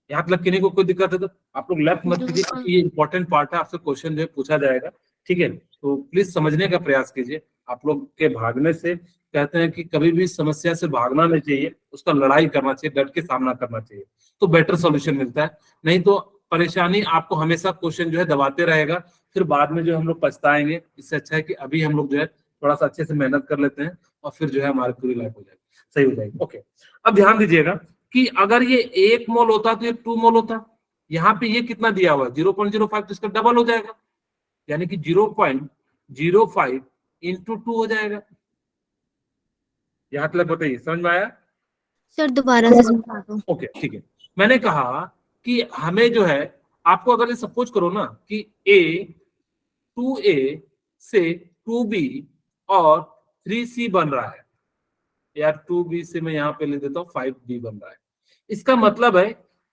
यहाँ तक किन्हीं को कोई दिक्कत है तो आप लोग लेफ्ट मत कीजिए, क्योंकि ये इंपॉर्टेंट पार्ट है, आपसे क्वेश्चन जो है पूछा जाएगा। ठीक है, तो प्लीज समझने का प्रयास कीजिए। आप लोग के भागने से, कहते हैं कि कभी भी समस्या से भागना नहीं चाहिए, उसका लड़ाई करना चाहिए, डट के सामना करना चाहिए, तो बेटर सॉल्यूशन मिलता है। नहीं तो परेशानी आपको हमेशा क्वेश्चन जो है दबाते रहेगा, फिर बाद में जो हम लोग पछताएंगे। इससे अच्छा है कि अभी हम लोग जो है थोड़ा सा अच्छे से मेहनत कर लेते हैं, और फिर जो है हमारी पूरी लाइफ हो जाएगी, सही हो जाएगी। ओके, अब ध्यान दीजिएगा कि अगर ये 1 मोल होता तो ये 2 मोल होता। यहाँ पे ये कितना दिया हुआ है 0.05, तो इसका डबल हो जाएगा, यानी कि 0.05 इंटू 2 हो जाएगा। यहाँ तक बताइए, समझ में आया? सर दोबारा से समझा दो। ओके, ठीक है। मैंने कहा कि हमें जो है, आपको अगर ये सपोज करो ना कि A 2A से 2B और 3C बन रहा है, या 2B से मैं यहाँ पे ले देता हूँ 5B बन रहा है। इसका मतलब है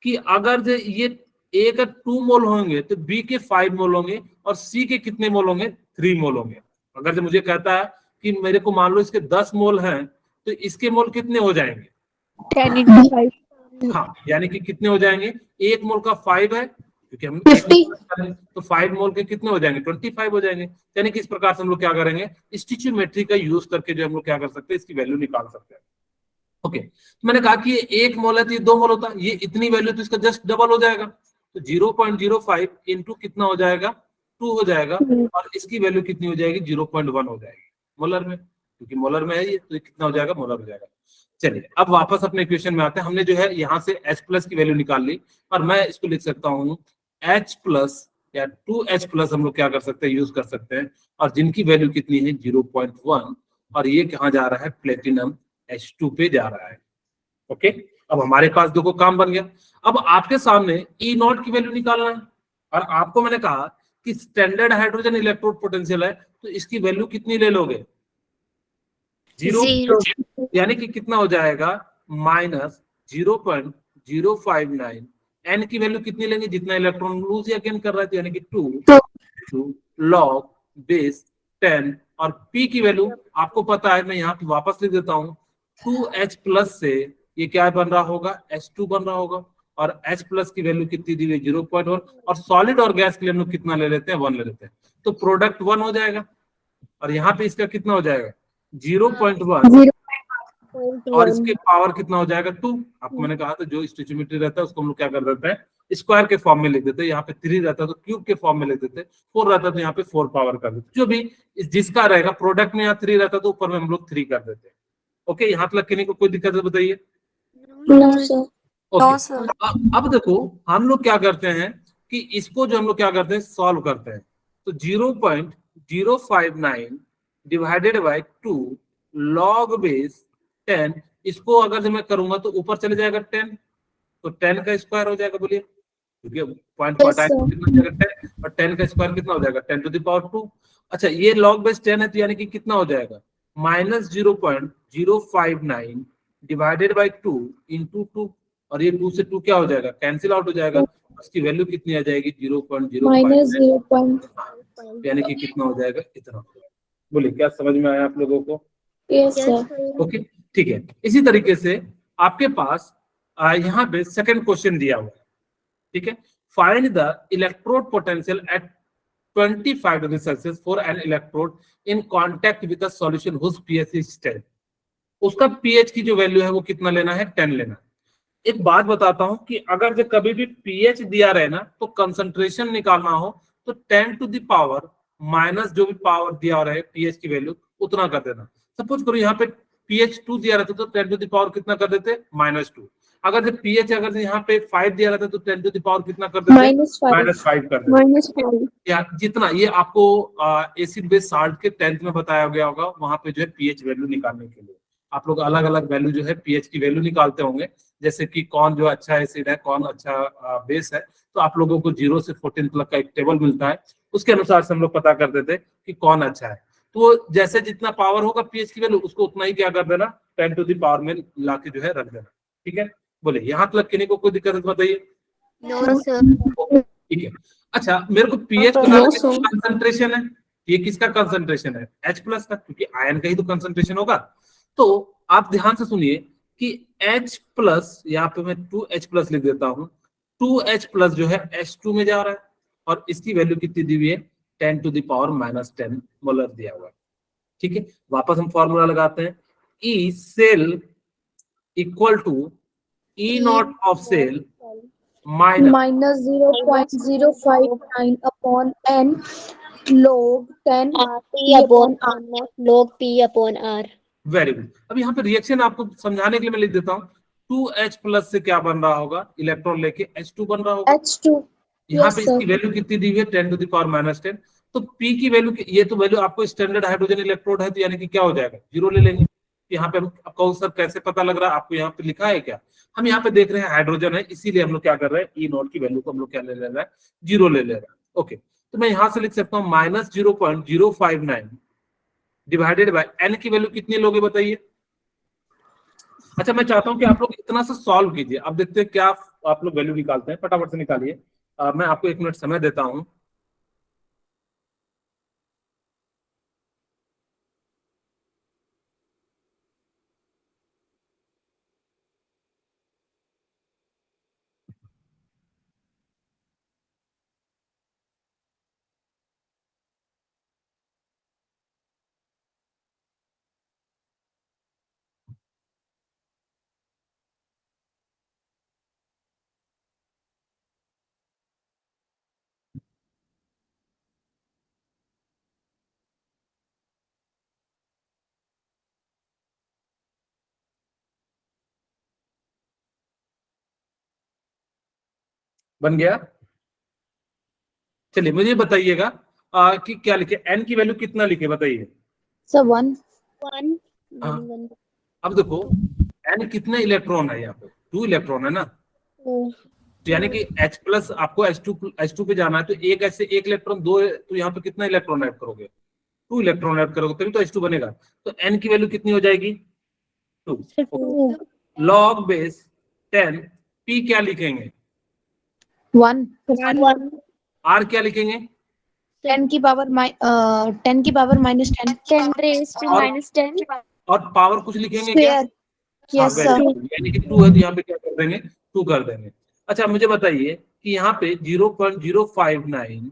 कि अगर जो ये A का 2 मोल होंगे तो B के 5 मोल होंगे, और C के कितने मोल होंगे, 3 मोल होंगे। अगर जो मुझे कहता है कि मेरे को मान लो इसके 10 मोल हैं, तो इसके मोल कितने हो जाएंगे, 10 into 5 हाँ, यानी कि कितने हो जाएंगे, 1 मोल का 5 है, क्योंकि हम 50 तो 5 मोल के कितने हो जाएंगे, 25 हो जाएंगे। यानी कि इस प्रकार से हम लोग क्या करेंगे, स्टिचियोमेट्री का यूज करके जो हम लोग क्या कर सकते हैं, इसकी वैल्यू निकाल सकते हैं। ओके, तो मैंने कहा कि ये 1 मोल है तो ये 2 मोल होता है, ये इतनी वैल्यू तो इसका जस्ट डबल हो जाएगा, तो 0.05 इंटू कितना हो जाएगा, 2 हो जाएगा, और इसकी वैल्यू कितनी हो जाएगी, 0.1 हो जाएगी मोलर में, क्योंकि मोलर में है ये, तो कितना हो जाएगा, मोलर हो जाएगा। चलिए अब वापस अपने इक्वेशन में आते हैं। हमने जो है यहाँ से H प्लस की वैल्यू निकाल ली, और मैं इसको लिख सकता हूँ H प्लस या 2H प्लस हम लोग क्या कर सकते हैं, यूज कर सकते हैं, और जिनकी वैल्यू कितनी है 0.1, और ये कहाँ जा रहा है, प्लेटिनम H2 पे जा रहा है। ओके, अब हमारे पास देखो काम बन गया। अब आपके सामने E नॉट की वैल्यू निकालना है, और आपको मैंने कहा कि स्टैंडर्ड हाइड्रोजन इलेक्ट्रोड पोटेंशियल है, तो इसकी वैल्यू कितनी ले लोगे, 0, यानी कि कितना हो जाएगा, -0.059। n की वैल्यू कितनी लेंगे, जितना इलेक्ट्रॉन लूज या गेन कर रहा है, तो यानी कि 2 log बेस 10, और p की वैल्यू आपको पता है, मैं यहाँ पे वापस लिख देता हूँ, 2H प्लस से ये क्या बन रहा होगा, H2 बन रहा होगा, और H प्लस की वैल्यू कितनी दी हुई, 0.1, और सॉलिड और गैस के लिए हम लोग कितना ले लेते हैं, 1 ले लेते हैं, तो प्रोडक्ट 1 हो जाएगा, और यहाँ पे इसका कितना हो जाएगा, 0.1, और इसके पावर कितना हो जाएगा, 2। आपको मैंने कहा था जो स्टिचियोमेट्री रहता है उसको हम लोग क्या कर देते हैं, स्क्वायर के फॉर्म में लिख देते हैं, यहाँ पे 3 रहता है तो क्यूब के फॉर्म में लिख देते हैं, 4 रहता है तो यहाँ पे 4 पावर कर देते, जो भी जिसका रहेगा, प्रोडक्ट में यहाँ 3 रहता है तो ऊपर में हम लोग 3 कर देते हैं। ओके, यहाँ तक किन्हीं को कोई दिक्कत है बताइए? ओके, अब देखो हम लोग क्या करते हैं कि इसको जो हम लोग क्या करते हैं, सॉल्व करते हैं, तो 0.059 डिवाइडेड बाय 2 log बेस 10, इसको अगर जो मैं करूंगा तो ऊपर चले जाएगा 10, तो 10 का स्क्वायर हो जाएगा, बोलिए, क्योंकि पॉइंट कितना हो जाएगा 10, और 10 का स्क्वायर कितना हो जाएगा, 10⁻²। अच्छा, ये log बेस 10 है, तो यानी कि कितना हो जाएगा, -0.059 डिवाइडेड बाय 2 इंटू 2, और ये 2 से 2 क्या हो जाएगा, कैंसिल आउट हो जाएगा, उसकी वैल्यू कितनी आ जाएगी, 0.05, यानी कि कितना हो जाएगा, इतना। बोलिए, क्या समझ में आया आप लोगों को? ओके, ठीक है। इसी तरीके से आपके पास यहाँ पे सेकंड क्वेश्चन दिया हुआ है, ठीक है, find the electrode potential at 25 degree Celsius for an electrode in contact with a solution whose pH is 10। उसका pH की जो वैल्यू है वो कितना लेना है, 10 लेना। एक बात बताता हूं कि अगर जो कभी भी pH दिया रहे ना, तो कंसंट्रेशन निकालना हो तो 10 टू द पावर माइनस जो भी पावर दिया रहे pH की वैल्यू उतना कर देना। सपोज करो यहाँ पे pH 2 दिया रहता तो 10 टू द पावर कितना कर देते, -2। अगर जो pH अगर यहाँ पे 5 दिया रहता तो 10 टू द पावर कितना कर देते, -5 कर देते। या जितना ये आपको एसिड बेस साल्ट के 10th में बताया गया होगा, वहां पे जो है pH वैल्यू निकालने के लिए आप लोग अलग अलग वैल्यू जो है pH की वैल्यू निकालते होंगे, जैसे कि कौन जो अच्छा एसिड है, कौन अच्छा बेस है, तो आप लोगों को 0 से 14 तक का एक टेबल मिलता है, उसके अनुसार से हम लोग पता कर देते कि कौन अच्छा है। तो जैसे जितना पावर होगा pH की वैल्यू, उसको उतना ही क्या कर देना, 10 टू द पावर में लाके जो है रख देना। ठीक है, बोले यहाँ तक किन्हीं को कोई दिक्कत है बताइए? ठीक है। अच्छा, मेरे को pH कंसंट्रेशन है, ये किसका कंसंट्रेशन है, H प्लस का, क्योंकि आयन का ही तो कंसंट्रेशन होगा। तो आप ध्यान से सुनिए कि H प्लस, यहाँ पे मैं 2H प्लस लिख देता हूँ, 2H प्लस जो है H2 में जा रहा है और इसकी वैल्यू कितनी दी हुई है, 10⁻⁻10 मोलर दिया हुआ है। ठीक है, वापस हम फॉर्मूला लगाते हैं, E cell equal to E not of cell minus 0.059 upon n log 10 P upon R, not log P upon R. Very good. अब यहाँ पे रिएक्शन आपको समझाने के लिए मैं लिख देता हूँ, 2H प्लस से क्या बन रहा होगा, इलेक्ट्रॉन लेके H2 बन रहा होगा। H2 यहाँ yes पे sir इसकी वैल्यू कितनी दी हुई है, 10⁻⁻10। तो P की वैल्यू, ये तो वैल्यू आपको स्टैंडर्ड हाइड्रोजन इलेक्ट्रोड है, तो यानी कि क्या हो जाएगा, 0 ले लेंगे। यहाँ पे हम आपको सर कैसे पता लग रहा है, आपको यहाँ पे लिखा है क्या, हम यहाँ पे देख रहे हैं हाइड्रोजन है, इसीलिए हम लोग क्या कर रहे हैं, ई नॉट की वैल्यू को हम लोग क्या ले रहे हैं, 0 ले ले रहे हैं। ओके, तो मैं यहाँ से लिख सकता हूँ -0.059 डिवाइडेड बाय n की वैल्यू कितनी लोगे बताइए। अच्छा, मैं चाहता हूं कि आप लोग इतना सा सॉल्व कीजिए, अब देखते हैं क्या आप लोग वैल्यू निकालते हैं, फटाफट से निकालिए। मैं आपको 1 मिनट समय देता हूं। बन गया? चलिए मुझे बताइएगा कि क्या लिखे, n की वैल्यू कितना लिखे बताइए। sir 1 हाँ, अब देखो n कितने इलेक्ट्रॉन है, यहाँ पे 2 इलेक्ट्रॉन है ना, तो यानी कि H प्लस आपको H2 पे जाना है, तो एक ऐसे एक इलेक्ट्रॉन, दो, तो यहाँ पे कितना इलेक्ट्रॉन ऐड करोगे, 2 इलेक्ट्रॉन ऐड करोगे तभी तो H2 बनेगा। तो n की वैल्यू कितनी हो जाएगी, 2 लॉग बेस 10। P क्या लिखेंगे, 1 R क्या लिखेंगे, 10 की पावर -10 10 raised to और- -10. और पावर कुछ लिखेंगे क्या, square yes very sir good। यानी कि 2 है तो यहाँ पे क्या कर देंगे, 2 कर देंगे। अच्छा मुझे बताइए कि यहाँ पे 0.059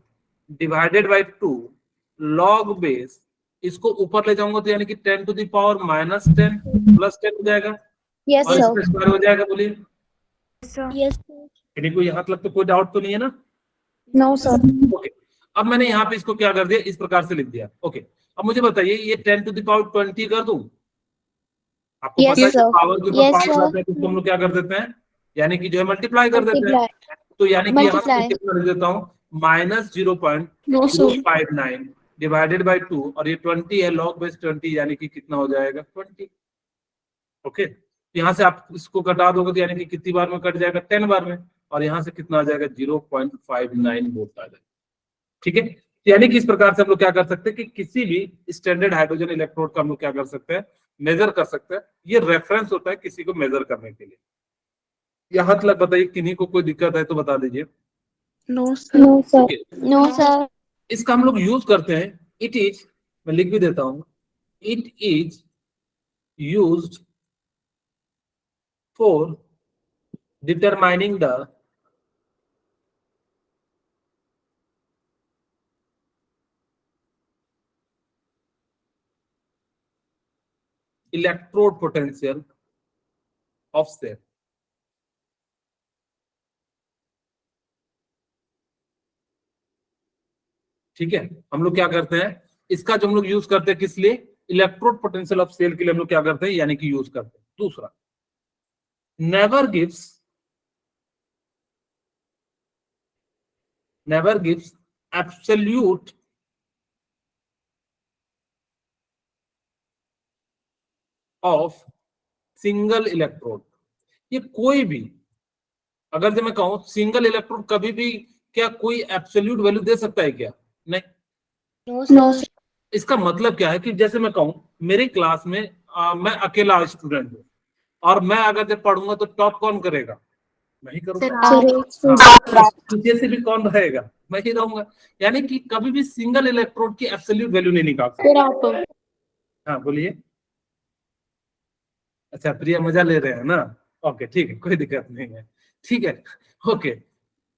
डिवाइडेड बाई 2 लॉग बेस, इसको ऊपर ले जाऊंगा तो यानी कि 10⁻−10 +10 हो जाएगा, yes और sir इसका स्क्वायर हो जाएगा। बोलिए, Yes, sir. यानी कोई यहाँ तक तो कोई डाउट तो नहीं है ना। no sir ओके, अब मैंने यहाँ पे इसको क्या कर दिया, इस प्रकार से लिख दिया। ओके, अब मुझे बताइए ये 10⁻20 कर दूं, आपको Yes, पता है कि sir. पावर के ऊपर Yes, पावर sir. आता है, तो हम लोग क्या कर देते हैं, यानी कि जो है मल्टीप्लाई कर देते हैं। multiply तो यानी कि यहाँ Multiply. से कितना लिख देता हूँ, No, sir. -0.059 डिवाइडेड बाई 2, और ये 20 है, लॉग बेस 20, यानी कि कितना हो जाएगा, 20। ओके, यहाँ से आप इसको घटा दोगे तो यानी कि कितनी बार में कट जाएगा, 10 बार में, और यहाँ से कितना आ जाएगा, 0.59 वोल्ट आ जाएगा। ठीक है, यानी कि इस प्रकार से हम लोग क्या कर सकते हैं कि किसी भी स्टैंडर्ड हाइड्रोजन इलेक्ट्रोड का हम लोग क्या कर सकते हैं, मेजर कर सकते हैं। ये रेफरेंस होता है किसी को मेजर करने के लिए। यहाँ तक बताइए, किन्हीं को कोई दिक्कत है तो बता दीजिए। no sir Okay, No, sir. इसका हम लोग यूज करते हैं, इट इज, मैं लिख भी देता हूं, it is used for determining the electrode potential of cell. ठीक है, हम लोग क्या करते हैं, इसका जो हम लोग यूज करते हैं किस लिए, इलेक्ट्रोड पोटेंशियल ऑफ सेल के लिए हम लोग क्या करते हैं, यानी कि यूज करते हैं। दूसरा, never gives absolute of single electrode. ये कोई भी, अगर जो मैं कहूं सिंगल इलेक्ट्रोड, कभी भी क्या कोई एब्सोल्यूट वैल्यू दे सकता है क्या, नहीं। No, no sir. sir इसका मतलब क्या है कि जैसे मैं कहूं मेरी क्लास में मैं अकेला स्टूडेंट हूं, और मैं अगर जब पढ़ूंगा तो टॉप कौन करेगा, मैं ही करूंगा। sir एक हाँ, पीछे से भी कौन रहेगा, मैं ही रहूंगा। यानी कि कभी भी सिंगल इलेक्ट्रोड की एब्सोल्यूट वैल्यू नहीं निकाल सकते। फिर आप हाँ बोलिए। अच्छा प्रिया मजा ले रहे हैं ना, ओके ठीक है, कोई दिक्कत नहीं है, ठीक है, ओके।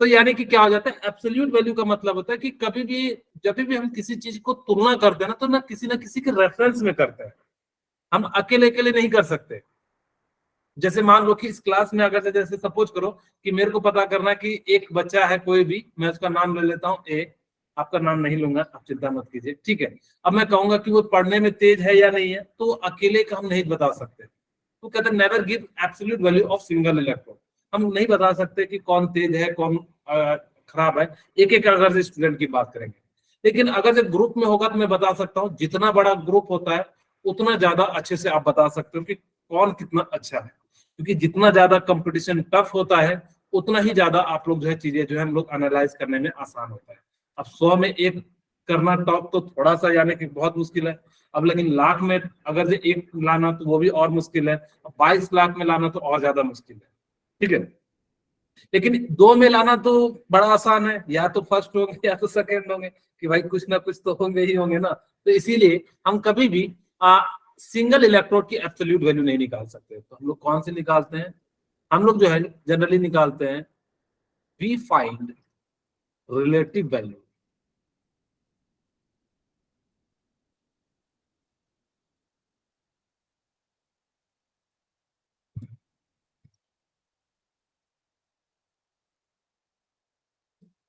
तो यानी कि क्या हो जाता है, एब्सोल्यूट वैल्यू का मतलब होता है कि कभी भी जब भी हम किसी चीज को तुलना करते हैं ना, तो ना किसी के रेफरेंस में करते हैं, हम अकेले अकेले नहीं कर सकते। जैसे मान लो कि इस क्लास में अगर जैसे सपोज करो कि मेरे को पता करना कि एक बच्चा है कोई भी, मैं उसका नाम ले लेता हूँ ए, आपका नाम नहीं लूंगा, आप चिंता मत कीजिए, ठीक है। अब मैं कहूंगा कि वो पढ़ने में तेज है या नहीं है, तो अकेले का हम नहीं बता सकते। तो कहते हैं never give absolute value of single electron, हम नहीं बता सकते कि कौन तेज है कौन खराब है, एक एक अगर से स्टूडेंट की बात करेंगे। लेकिन अगर जब ग्रुप में होगा तो मैं बता सकता हूँ, जितना बड़ा ग्रुप होता है उतना ज्यादा अच्छे से आप बता सकते हो कि कौन कितना अच्छा है, क्योंकि जितना ज्यादा कंपटीशन टफ होता है उतना ही ज्यादा आप लोग जो है चीजें जो है हम लोग एनालाइज करने में आसान होता है। अब 100 में एक करना टॉप तो थोड़ा सा यानी कि बहुत मुश्किल है, अब लेकिन लाख में अगर जो एक लाना तो वो भी और मुश्किल है, 22 लाख में लाना तो और ज्यादा मुश्किल है, ठीक है। लेकिन 2 में लाना तो बड़ा आसान है, या तो फर्स्ट होंगे या तो सेकंड होंगे, कि भाई कुछ ना कुछ तो होंगे ही होंगे ना। तो इसीलिए हम कभी भी सिंगल इलेक्ट्रोड की एब्सोल्यूट वैल्यू नहीं निकाल सकते। तो हम लोग कौन से निकालते हैं, हम लोग जो है जनरली निकालते हैं वी फाइंड रिलेटिव वैल्यू।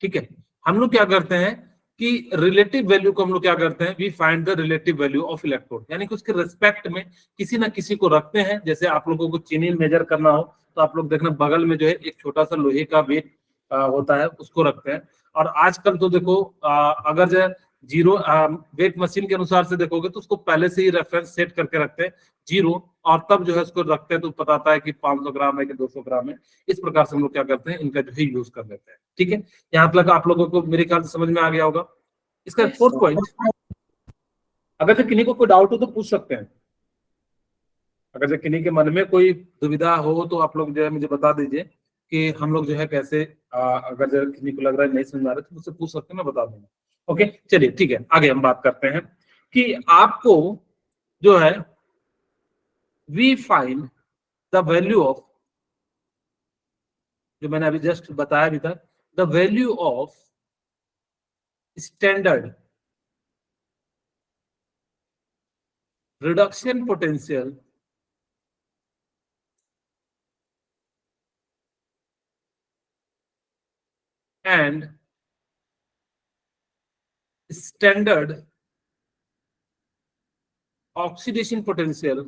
ठीक है, हम लोग क्या करते हैं कि रिलेटिव वैल्यू को हम लोग क्या करते हैं, we find the relative value of electrode, यानी कि उसके रिस्पेक्ट में किसी ना किसी को रखते हैं। जैसे आप लोगों को चीनी मेजर करना हो तो आप लोग देखना बगल में जो है एक छोटा सा लोहे का वेट होता है, उसको रखते हैं। और आजकल तो देखो अगर जो जीरो वेट मशीन के अनुसार से देखोगे तो उसको पहले से ही रेफरेंस सेट करके रखते हैं जीरो, और तब जो है उसको रखते हैं तो बताता है कि 500 ग्राम है कि 200 ग्राम है। इस प्रकार से हम लोग क्या करते हैं, इनका जो है यूज कर लेते हैं। ठीक है, यहाँ तक आप लोगों को मेरे ख्याल से समझ में आ गया होगा। इसका फोर्थ पॉइंट, अगर जो किन्हीं को कोई डाउट हो तो पूछ सकते हैं, अगर जो किन्हीं के मन में कोई दुविधा हो तो आप लोग जो है मुझे बता दीजिए कि हम लोग जो है कैसे अगर जो किन्हीं को लग रहा है नहीं समझ में आ रहा है तो मुझसे पूछ सकते हैं, मैं बता दूंगा। ओके चलिए ठीक है, आगे हम बात करते हैं कि आपको जो है we find the value of, जो मैंने अभी जस्ट बताया भी था, the value of standard reduction potential and standard oxidation potential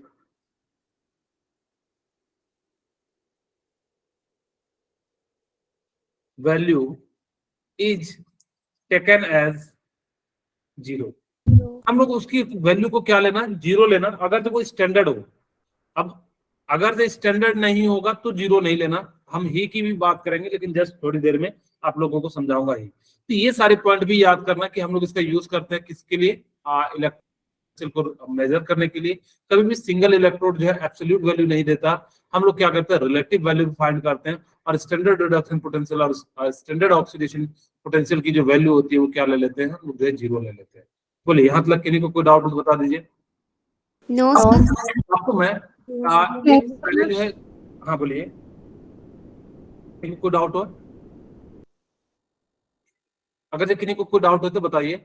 value is taken as 0। हम लोग उसकी वैल्यू को क्या लेना, जीरो लेना, अगर तो वो स्टैंडर्ड हो। अब अगर जो स्टैंडर्ड नहीं होगा तो जीरो नहीं लेना। हम ही की भी बात करेंगे लेकिन जस्ट थोड़ी देर में आप लोगों को समझाऊंगा ही। तो ये सारे पॉइंट भी याद करना कि हम लोग इसका यूज करते हैं किसके लिए, इलेक्ट्रोड को मेजर करने के लिए। कभी भी सिंगल इलेक्ट्रोड जो है एब्सोल्यूट वैल्यू नहीं देता, हम लोग क्या करते हैं रिलेटिव वैल्यू फाइंड करते हैं, और स्टैंडर्ड रिडक्शन पोटेंशियल और स्टैंडर्ड ऑक्सीडेशन पोटेंशियल की जो वैल्यू होती है वो क्या ले लेते हैं, हम लोग जो है जीरो ले लेते हैं। बोलिए यहाँ तक किसी को कोई डाउट हो तो बता दीजिए। नो आपको मैं एक पहले जो है, हाँ बोलिए, कोई डाउट हो, अगर किसी को कोई डाउट हो तो बताइए।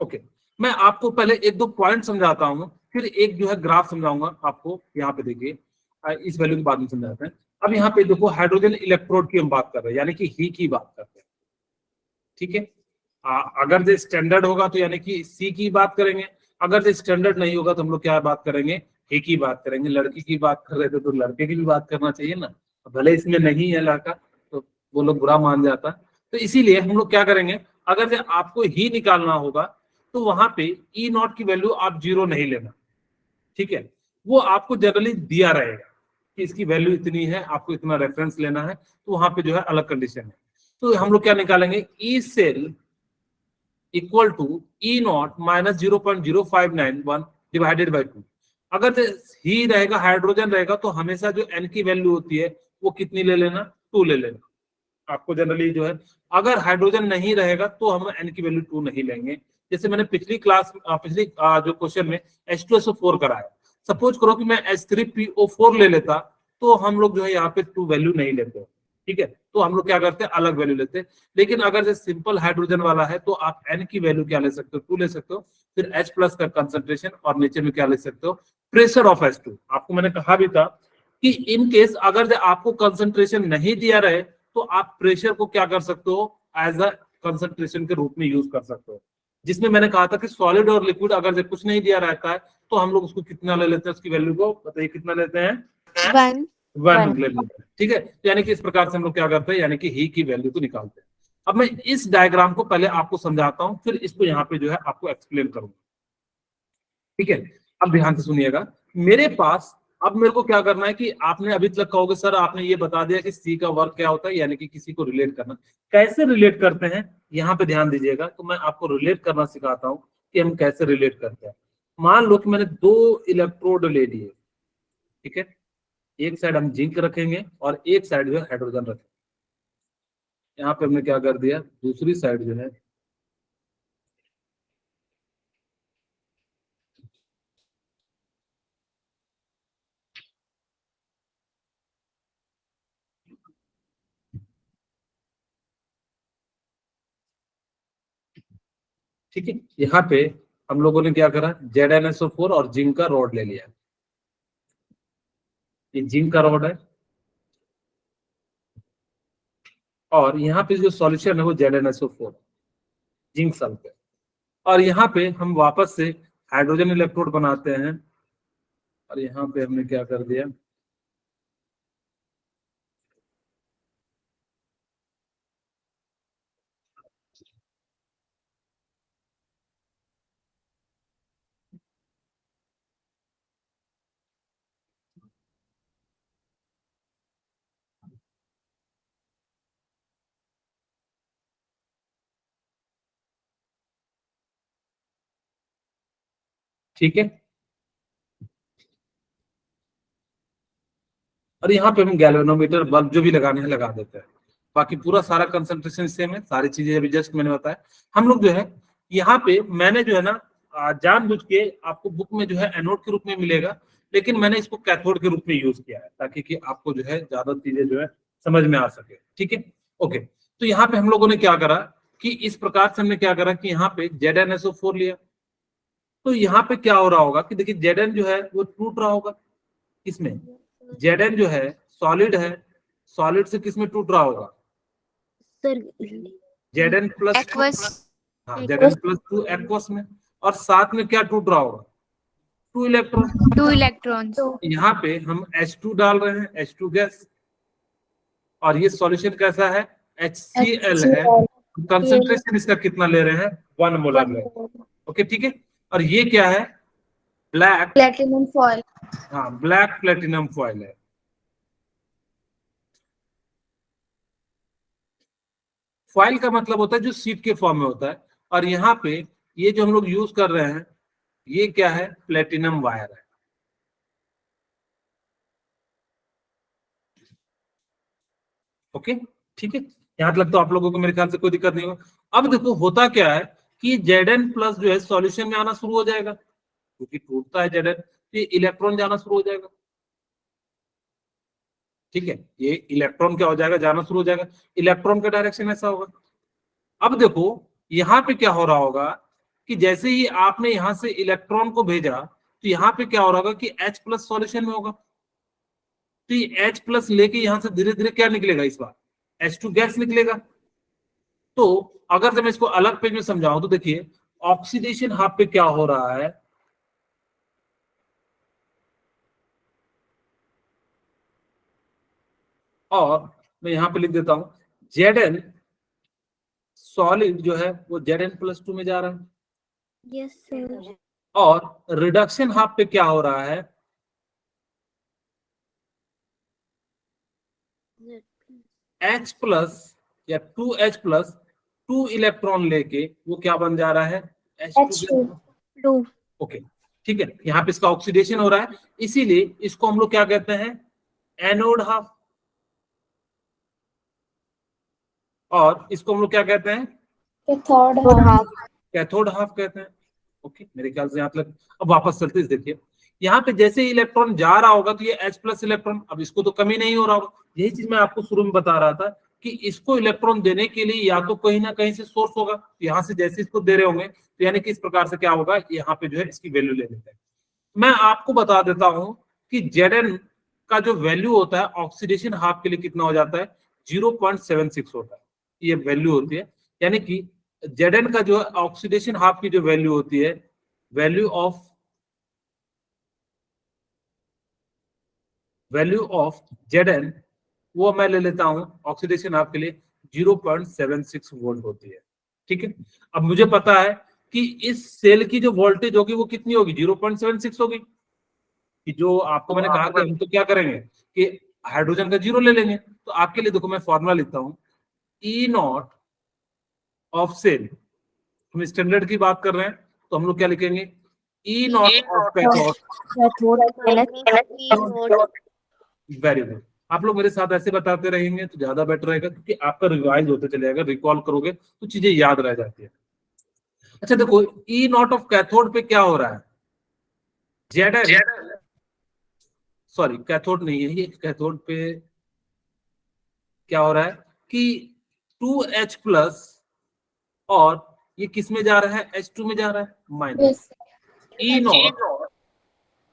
ओके, मैं आपको पहले एक दो पॉइंट समझाता हूँ, फिर एक जो है ग्राफ समझाऊंगा आपको। यहाँ पे देखिए, इस वैल्यू के बाद में समझाते हैं। अब यहाँ पे देखो हाइड्रोजन इलेक्ट्रोड की हम बात कर रहे हैं, यानी कि ही की बात करते हैं। ठीक है, अगर जो स्टैंडर्ड होगा तो यानी कि सी की बात करेंगे, अगर जो स्टैंडर्ड नहीं होगा तो हम लोग क्या बात करेंगे, ही की बात करेंगे। लड़की की बात कर रहे थे तो लड़के की भी बात करना चाहिए ना, भले इसमें नहीं है लड़का तो वो लोग बुरा मान जाता। तो इसीलिए हम लोग क्या करेंगे, अगर जो आपको ही निकालना होगा तो वहां पे ई नॉट की वैल्यू आप जीरो नहीं लेना। ठीक है, वो आपको जनरली दिया रहेगा कि इसकी वैल्यू इतनी है, आपको इतना रेफरेंस लेना है, तो वहां पे जो है अलग कंडीशन है। तो हम लोग क्या निकालेंगे, E cell equal to E naught minus 0.0591 divided by 2। अगर ही रहेगा, हाइड्रोजन रहेगा, तो हमेशा जो एन की वैल्यू होती है वो कितनी ले लेना, 2 ले लेना। आपको जनरली जो है, अगर हाइड्रोजन नहीं रहेगा तो हम एन की वैल्यू 2 नहीं लेंगे, जैसे मैंने पिछली जो क्वेश्चन में H2SO4 कराया, सपोज करो कि मैं H3PO4 ले लेता तो हम लोग जो है यहाँ पे 2 वैल्यू नहीं लेते, ठीक है, तो हम लोग क्या करते हैं, अलग वैल्यू लेते हैं। लेकिन अगर जैसे सिंपल हाइड्रोजन वाला है तो आप N की वैल्यू क्या ले सकते हो, 2 ले सकते हो, फिर H प्लस का कंसंट्रेशन और नीचे में क्या ले सकते हो, प्रेशर ऑफ H2। आपको मैंने कहा भी था कि इन केस अगर आपको कंसंट्रेशन नहीं दिया रहे तो आप प्रेशर को क्या कर सकते हो, एज अ कंसंट्रेशन के रूप में यूज कर सकते हो। जिसमें मैंने कहा था कि सॉलिड और लिक्विड अगर कुछ नहीं दिया रहता है तो हम लोग उसको कितना ले लेते हैं, उसकी वैल्यू को बताइए कितना लेते हैं, 1 ले लेते हैं, ठीक है। यानी कि इस प्रकार से हम लोग क्या करते हैं, यानी कि ही की वैल्यू को निकालते हैं। अब मैं इस डायग्राम को पहले आपको समझाता हूं, फिर इसको यहाँ पे जो है आपको एक्सप्लेन करूंगा, ठीक है। अब ध्यान से सुनिएगा, मेरे पास अब मेरे को क्या करना है कि आपने अभी तक कहोगे सर आपने ये बता दिया कि सी का वर्क क्या होता है, यानी कि किसी को रिलेट करना, कैसे रिलेट करते हैं यहाँ पे ध्यान दीजिएगा। तो मैं आपको रिलेट करना सिखाता हूँ कि हम कैसे रिलेट करते हैं। मान लो कि मैंने 2 इलेक्ट्रोड ले लिए, ठीक है, एक साइड हम जिंक रखेंगे और एक साइड जो है हाइड्रोजन रखेंगे। यहाँ पे हमने क्या कर दिया, दूसरी साइड जो है ठीक है, यहाँ पे हम लोगों ने क्या करा, ZnSO4 और जिंक का रॉड ले लिया। ये जिंक का रॉड है और यहाँ पे जो सॉल्यूशन है वो ZnSO4 जिंक सल्फेट, और यहाँ पे हम वापस से हाइड्रोजन इलेक्ट्रोड बनाते हैं और यहाँ पे हमने क्या कर दिया, ठीक है। और यहाँ पे हम गैल्वेनोमीटर बल्ब जो भी लगाने हैं लगा देते हैं। बाकी पूरा सारा कंसंट्रेशन सेम है, सारी चीजें अभी जस्ट मैंने बताया। हम लोग जो है यहाँ पे मैंने जो है ना जानबूझ के आपको बुक में जो है एनोड के रूप में मिलेगा, लेकिन मैंने इसको कैथोड के रूप में यूज किया है ताकि कि आपको जो है ज्यादा चीजें जो है समझ में आ सके, ठीक है। ओके, तो यहाँ पे हम लोगों ने क्या करा कि इस प्रकार से हमने क्या करा कि यहाँ पे ZnSO4 लिया, तो यहाँ पे क्या हो रहा होगा कि देखिए Zn जो है वो टूट रहा होगा, इसमें Zn जो है सॉलिड है, सॉलिड से किस में टूट रहा होगा, सर Zn प्लस Aqueous. हाँ Zn+2 एक्वस में, और साथ में क्या टूट रहा होगा, 2 इलेक्ट्रॉन। 2 electrons. यहाँ पे हम H2 डाल रहे हैं, H2 गैस, और ये सॉल्यूशन कैसा है, HCl है। कंसंट्रेशन इसका कितना ले रहे हैं, 1 मोलर ले रहे हैं। ओके ठीक है, और ये क्या है, ब्लैक Platinum foil. हाँ ब्लैक प्लेटिनम फॉइल है। फॉइल का मतलब होता है जो सीट के फॉर्म में होता है, और यहाँ पे ये जो हम लोग यूज कर रहे हैं ये क्या है, प्लेटिनम वायर है। ओके ठीक है, यहाँ तक तो आप लोगों को मेरे ख्याल से कोई दिक्कत नहीं होगा। अब देखो होता क्या है कि Zn प्लस जो है सॉल्यूशन में आना शुरू हो जाएगा, क्योंकि टूटता है Zn, तो ये इलेक्ट्रॉन जाना शुरू हो जाएगा, ठीक है, ये इलेक्ट्रॉन क्या हो जाएगा, जाना शुरू हो जाएगा, इलेक्ट्रॉन का डायरेक्शन ऐसा होगा। अब देखो यहाँ पे क्या हो रहा होगा कि जैसे ही आपने यहां से इलेक्ट्रॉन को भेजा तो यहाँ पे क्या हो रहा होगा कि H प्लस सॉल्यूशन में होगा, तो ये H प्लस लेके यहां से धीरे धीरे क्या निकलेगा, इस बार H2 गैस निकलेगा। तो अगर जब मैं इसको अलग पेज में समझाऊं तो देखिए ऑक्सीडेशन हाफ पे क्या हो रहा है, और मैं यहां पे लिख देता हूं Zn सॉलिड जो है वो Zn+2 में जा रहा है, यस सर, और रिडक्शन हाफ पे क्या हो रहा है, H प्लस या 2H प्लस 2 इलेक्ट्रॉन लेके वो क्या बन जा रहा है, H2। ओके ठीक है, यहाँ पे इसका ऑक्सीडेशन हो रहा है, इसीलिए इसको हम लोग क्या कहते हैं, एनोड हाफ, और इसको हम लोग क्या कहते हैं, कैथोड हाफ. कैथोड हाफ कहते हैं। ओके, मेरे ख्याल से यहाँ तक। अब वापस चलते हैं, देखिए यहाँ पे जैसे ही इलेक्ट्रॉन जा रहा होगा तो ये H प्लस इलेक्ट्रॉन, अब इसको तो कमी नहीं हो रहा होगा। यही चीज मैं आपको शुरू में बता रहा था कि इसको इलेक्ट्रॉन देने के लिए या तो कहीं ना कहीं से सोर्स होगा, तो यहाँ से जैसे इसको दे रहे होंगे तो यानी कि इस प्रकार से क्या होगा, यहाँ पे जो है इसकी वैल्यू ले लेते हैं। मैं आपको बता देता हूं कि Zn का जो वैल्यू होता है ऑक्सीडेशन हाफ के लिए कितना हो जाता है, 0.76 होता है, ये वैल्यू होती है। यानी कि Zn का जो ऑक्सीडेशन हाफ की जो वैल्यू होती है, वैल्यू ऑफ Zn, वो मैं ले लेता हूं ऑक्सीडेशन हाफ के लिए 0.76 वोल्ट होती है। ठीक है, अब मुझे पता है कि इस सेल की जो वोल्टेज होगी वो कितनी होगी, 0.76 होगी। कि जो आपको मैंने कहा कि हम तो क्या करेंगे कि हाइड्रोजन का जीरो ले लेंगे। तो आपके लिए देखो मैं फॉर्मूला लिखता हूं, ई नॉट ऑफ सेल, हम स्टैंडर्ड की बात कर रहे हैं तो हम लोग क्या लिखेंगे, E not of cathode. Very good, आप लोग मेरे साथ ऐसे बताते रहेंगे तो ज्यादा बेटर रहेगा, क्योंकि आपका रिवाइज होते चलेगा, रिकॉल करोगे तो चीजें याद रह जाती है। अच्छा देखो, ई नॉट ऑफ कैथोड पे क्या हो रहा है, Zn, सॉरी कैथोड नहीं है ये, कैथोड पे क्या हो रहा है कि 2H प्लस, और ये किस में जा रहा है, H2 में जा रहा है, माइनस ई नॉट।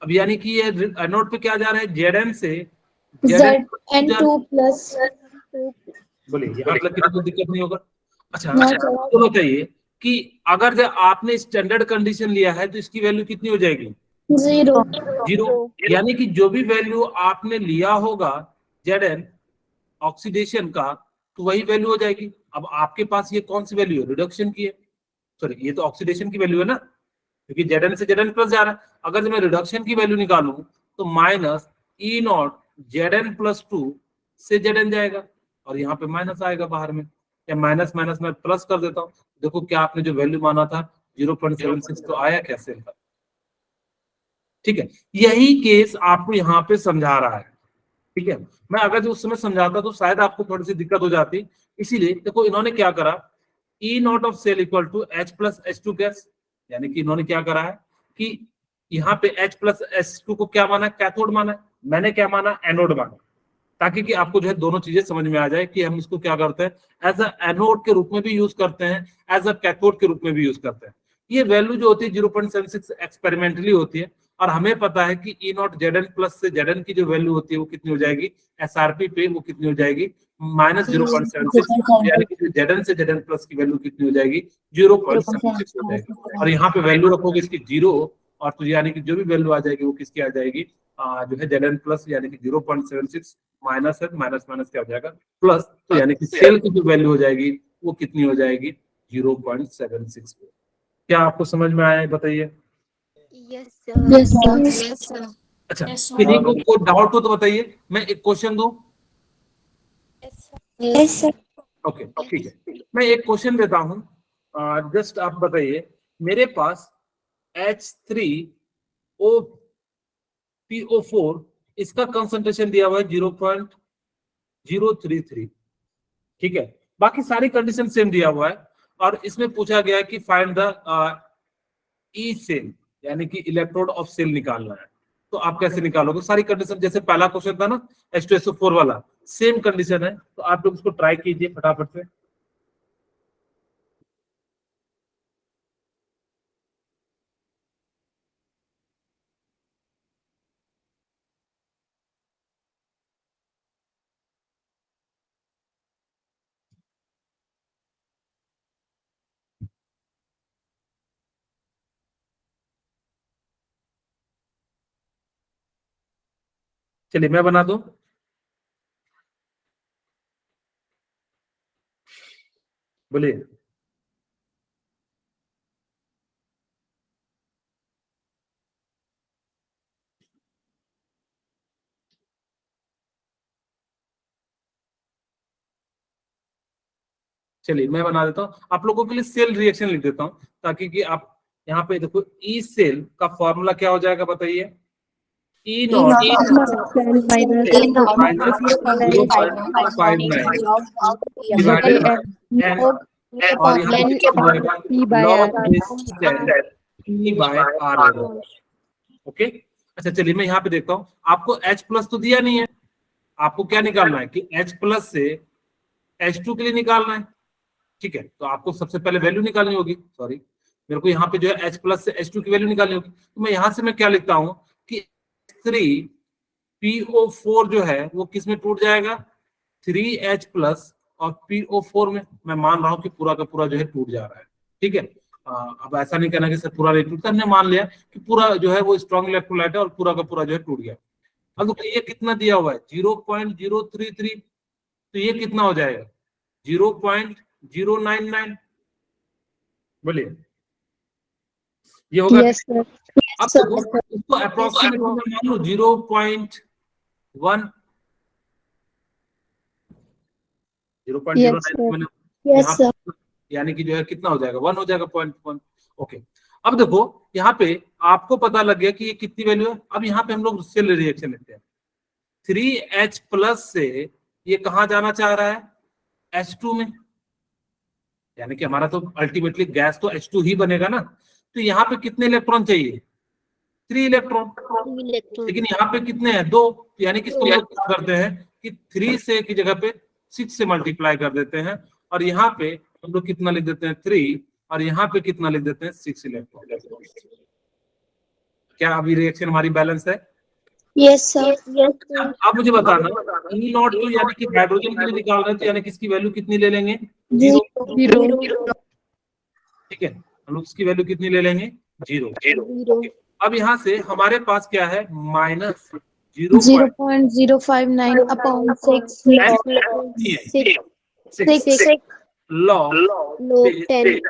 अब यानी कि ये एनोड पे क्या जा रहा है, Zn से Zn2 प्लस, बोलिए यहाँ मतलब किसी को दिक्कत नहीं होगा। अच्छा तो बताइए कि अगर जब आपने स्टैंडर्ड कंडीशन लिया है तो इसकी वैल्यू कितनी हो जाएगी, 0। यानी कि जो भी वैल्यू आपने लिया होगा Zn ऑक्सीडेशन का, तो वही वैल्यू हो जाएगी। अब आपके पास ये कौन सी वैल्यू है, रिडक्शन की है, सॉरी ये तो ऑक्सीडेशन की वैल्यू है ना, क्योंकि Zn से Zn प्लस जा रहा है। अगर जब मैं रिडक्शन की वैल्यू निकालूं तो minus E not Zn plus 2 से Zn जाएगा, और यहाँ पे माइनस आएगा बाहर में, या माइनस माइनस में प्लस कर देता हूँ। देखो क्या आपने जो वैल्यू माना था 0.76 तो आया क्या सेल का। ठीक है, यही केस आपको यहाँ पे समझा रहा है। ठीक है, मैं अगर जो उस समय समझाता तो शायद आपको थोड़ी सी दिक्कत हो जाती। इसीलिए देखो इन्होंने क्या करा, E not of cell equal to H plus H2 gas, यानी कि इन्होंने क्या करा है कि यहाँ पे H प्लस H2 को क्या माना, कैथोड माना, मैंने क्या माना, एनोड माना, ताकि कि आपको जो है दोनों चीजें समझ में आ जाए कि हम इसको क्या करते हैं, एज अ एनोड के रूप में भी यूज करते हैं, एज अ कैथोड के रूप में भी यूज करते हैं। ये वैल्यू जो होती है 0.76 एक्सपेरिमेंटली होती है, और हमें पता है कि ई नॉट Zn प्लस से Zn की जो वैल्यू होती है वो कितनी हो जाएगी, SRP पे वो कितनी हो जाएगी, माइनस 0.76, यानी कि Zn से Zn प्लस की वैल्यू कितनी हो जाएगी, 0.76 हो जाएगी। और यहाँ पे वैल्यू रखोगे इसकी 0, और तो यानी कि जो भी वैल्यू आ जाएगी वो किसकी आ जाएगी, जो है Zn प्लस, यानी कि 0.76 माइनस है, माइनस माइनस क्या हो जाएगा, प्लस, तो यानी कि सेल की जो वैल्यू हो जाएगी वो कितनी हो जाएगी, 0.76। क्या आपको समझ में आया है, बताइए। Yes sir. अच्छा, किसी को कोई डाउट हो तो बताइए, मैं एक क्वेश्चन दूं। Yes sir. ओके ठीक है, मैं एक क्वेश्चन देता हूं, जस्ट आप बताइए, मेरे पास H3OPO4 इसका कंसंट्रेशन दिया हुआ है 0.033, ठीक है, बाकी सारी कंडीशन सेम दिया हुआ है, और इसमें पूछा गया है कि फाइंड द ई सेल, यानी कि इलेक्ट्रोड ऑफ सेल निकालना है। तो आप कैसे निकालोगे, सारी कंडीशन जैसे पहला क्वेश्चन था ना H2SO4 वाला, सेम कंडीशन है, तो आप लोग इसको ट्राई कीजिए फटाफट से। चलिए मैं बना दूं, बोलिए। चलिए मैं बना देता हूँ, आप लोगों के लिए सेल रिएक्शन लिख देता हूँ, ताकि कि आप यहाँ पे देखो, ई सेल का फॉर्मूला क्या हो जाएगा बताइए, ई नॉट माइनस 0.59 डिवाइडेड बाय और यहाँ पे क्या हो जाएगा P by log R. base 10 P by R हो जाएगा। ओके, अच्छा चलिए मैं यहाँ पे देखता हूँ, आपको H प्लस तो दिया नहीं है, आपको क्या निकालना है कि H प्लस से H2 के लिए निकालना है। ठीक है, तो आपको सबसे पहले वैल्यू निकालनी होगी, सॉरी मेरे को यहाँ पे जो है H प्लस से H2 की वैल्यू निकालनी होगी। तो मैं यहाँ से मैं क्या लिखता हूँ कि 3PO4 जो है वो किस में टूट जाएगा, 3H प्लस और PO4 में। मैं मान रहा हूँ कि पूरा का पूरा जो है टूट जा रहा है। ठीक है, अब ऐसा नहीं कहना कि सर पूरा नहीं टूटता, हमने मान लिया कि पूरा जो है वो स्ट्रॉन्ग इलेक्ट्रोलाइट है और पूरा का पूरा जो है टूट गया। अब देखो ये कितना दिया हुआ है 0.033, तो ये कितना हो जाएगा 0.099, बोलिए ये होगा। Yes, sir. अब देखो इसको अप्रोक्सीमेट मान लो 0.1, 0.09 Yes, sir. यानी कि जो है कितना हो जाएगा 1 हो जाएगा 0.1। ओके, अब देखो यहाँ पे आपको पता लग गया कि ये कितनी वैल्यू है। अब यहाँ पे हम लोग सेल रिएक्शन लेते हैं, 3H प्लस से ये कहाँ जाना चाह रहा है H2 में, यानी कि हमारा तो अल्टीमेटली गैस तो H2 ही बनेगा ना। तो यहाँ पे कितने इलेक्ट्रॉन चाहिए 3 इलेक्ट्रॉन, लेकिन यहाँ पे कितने हैं 2, यानी कि इसको हम लोग क्या करते हैं कि 3 से की जगह पे 6 से मल्टीप्लाई कर देते हैं और यहाँ पे हम लोग कितना लिख देते हैं 3 और यहाँ पे कितना लिख देते हैं 6 इलेक्ट्रॉन। क्या अभी रिएक्शन हमारी बैलेंस है? Yes, sir. अब मुझे बताना ई नॉट तो यानी कि हाइड्रोजन के लिए निकाल रहे हैं, तो यानी कि इसकी वैल्यू कितनी ले लेंगे 0। ठीक है, हम लोग इसकी वैल्यू कितनी ले लेंगे 0। अब यहाँ से हमारे पास क्या है माइनस 0.059 upon 6 लॉग 10.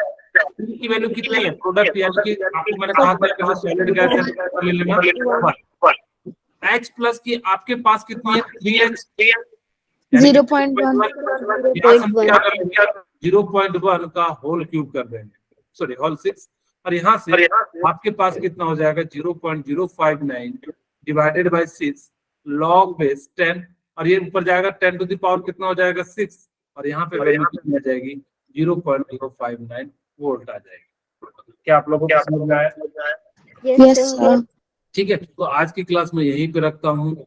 की वैल्यू कितनी है प्रोडक्ट, यानी कि आपको मैंने कहा था कि सॉलिड गैस ले लेना। H प्लस की आपके पास कितनी है 3H 0.1. 0.1 का होल क्यूब कर देंगे, सॉरी होल 6, और यहाँ से आपके पास कितना हो जाएगा 0.059 डिवाइडेड बाय 6 लॉग बेस 10, और ये ऊपर जाएगा 10 टू द पावर कितना हो जाएगा 6, और यहाँ पे वैल्यू कितनी आ जाएगी 0.059 वोल्ट आ जाएगी। क्या आप लोगों को समझ में आया? Yes, sir. ठीक है, तो आज की क्लास में यहीं पे रखता हूँ।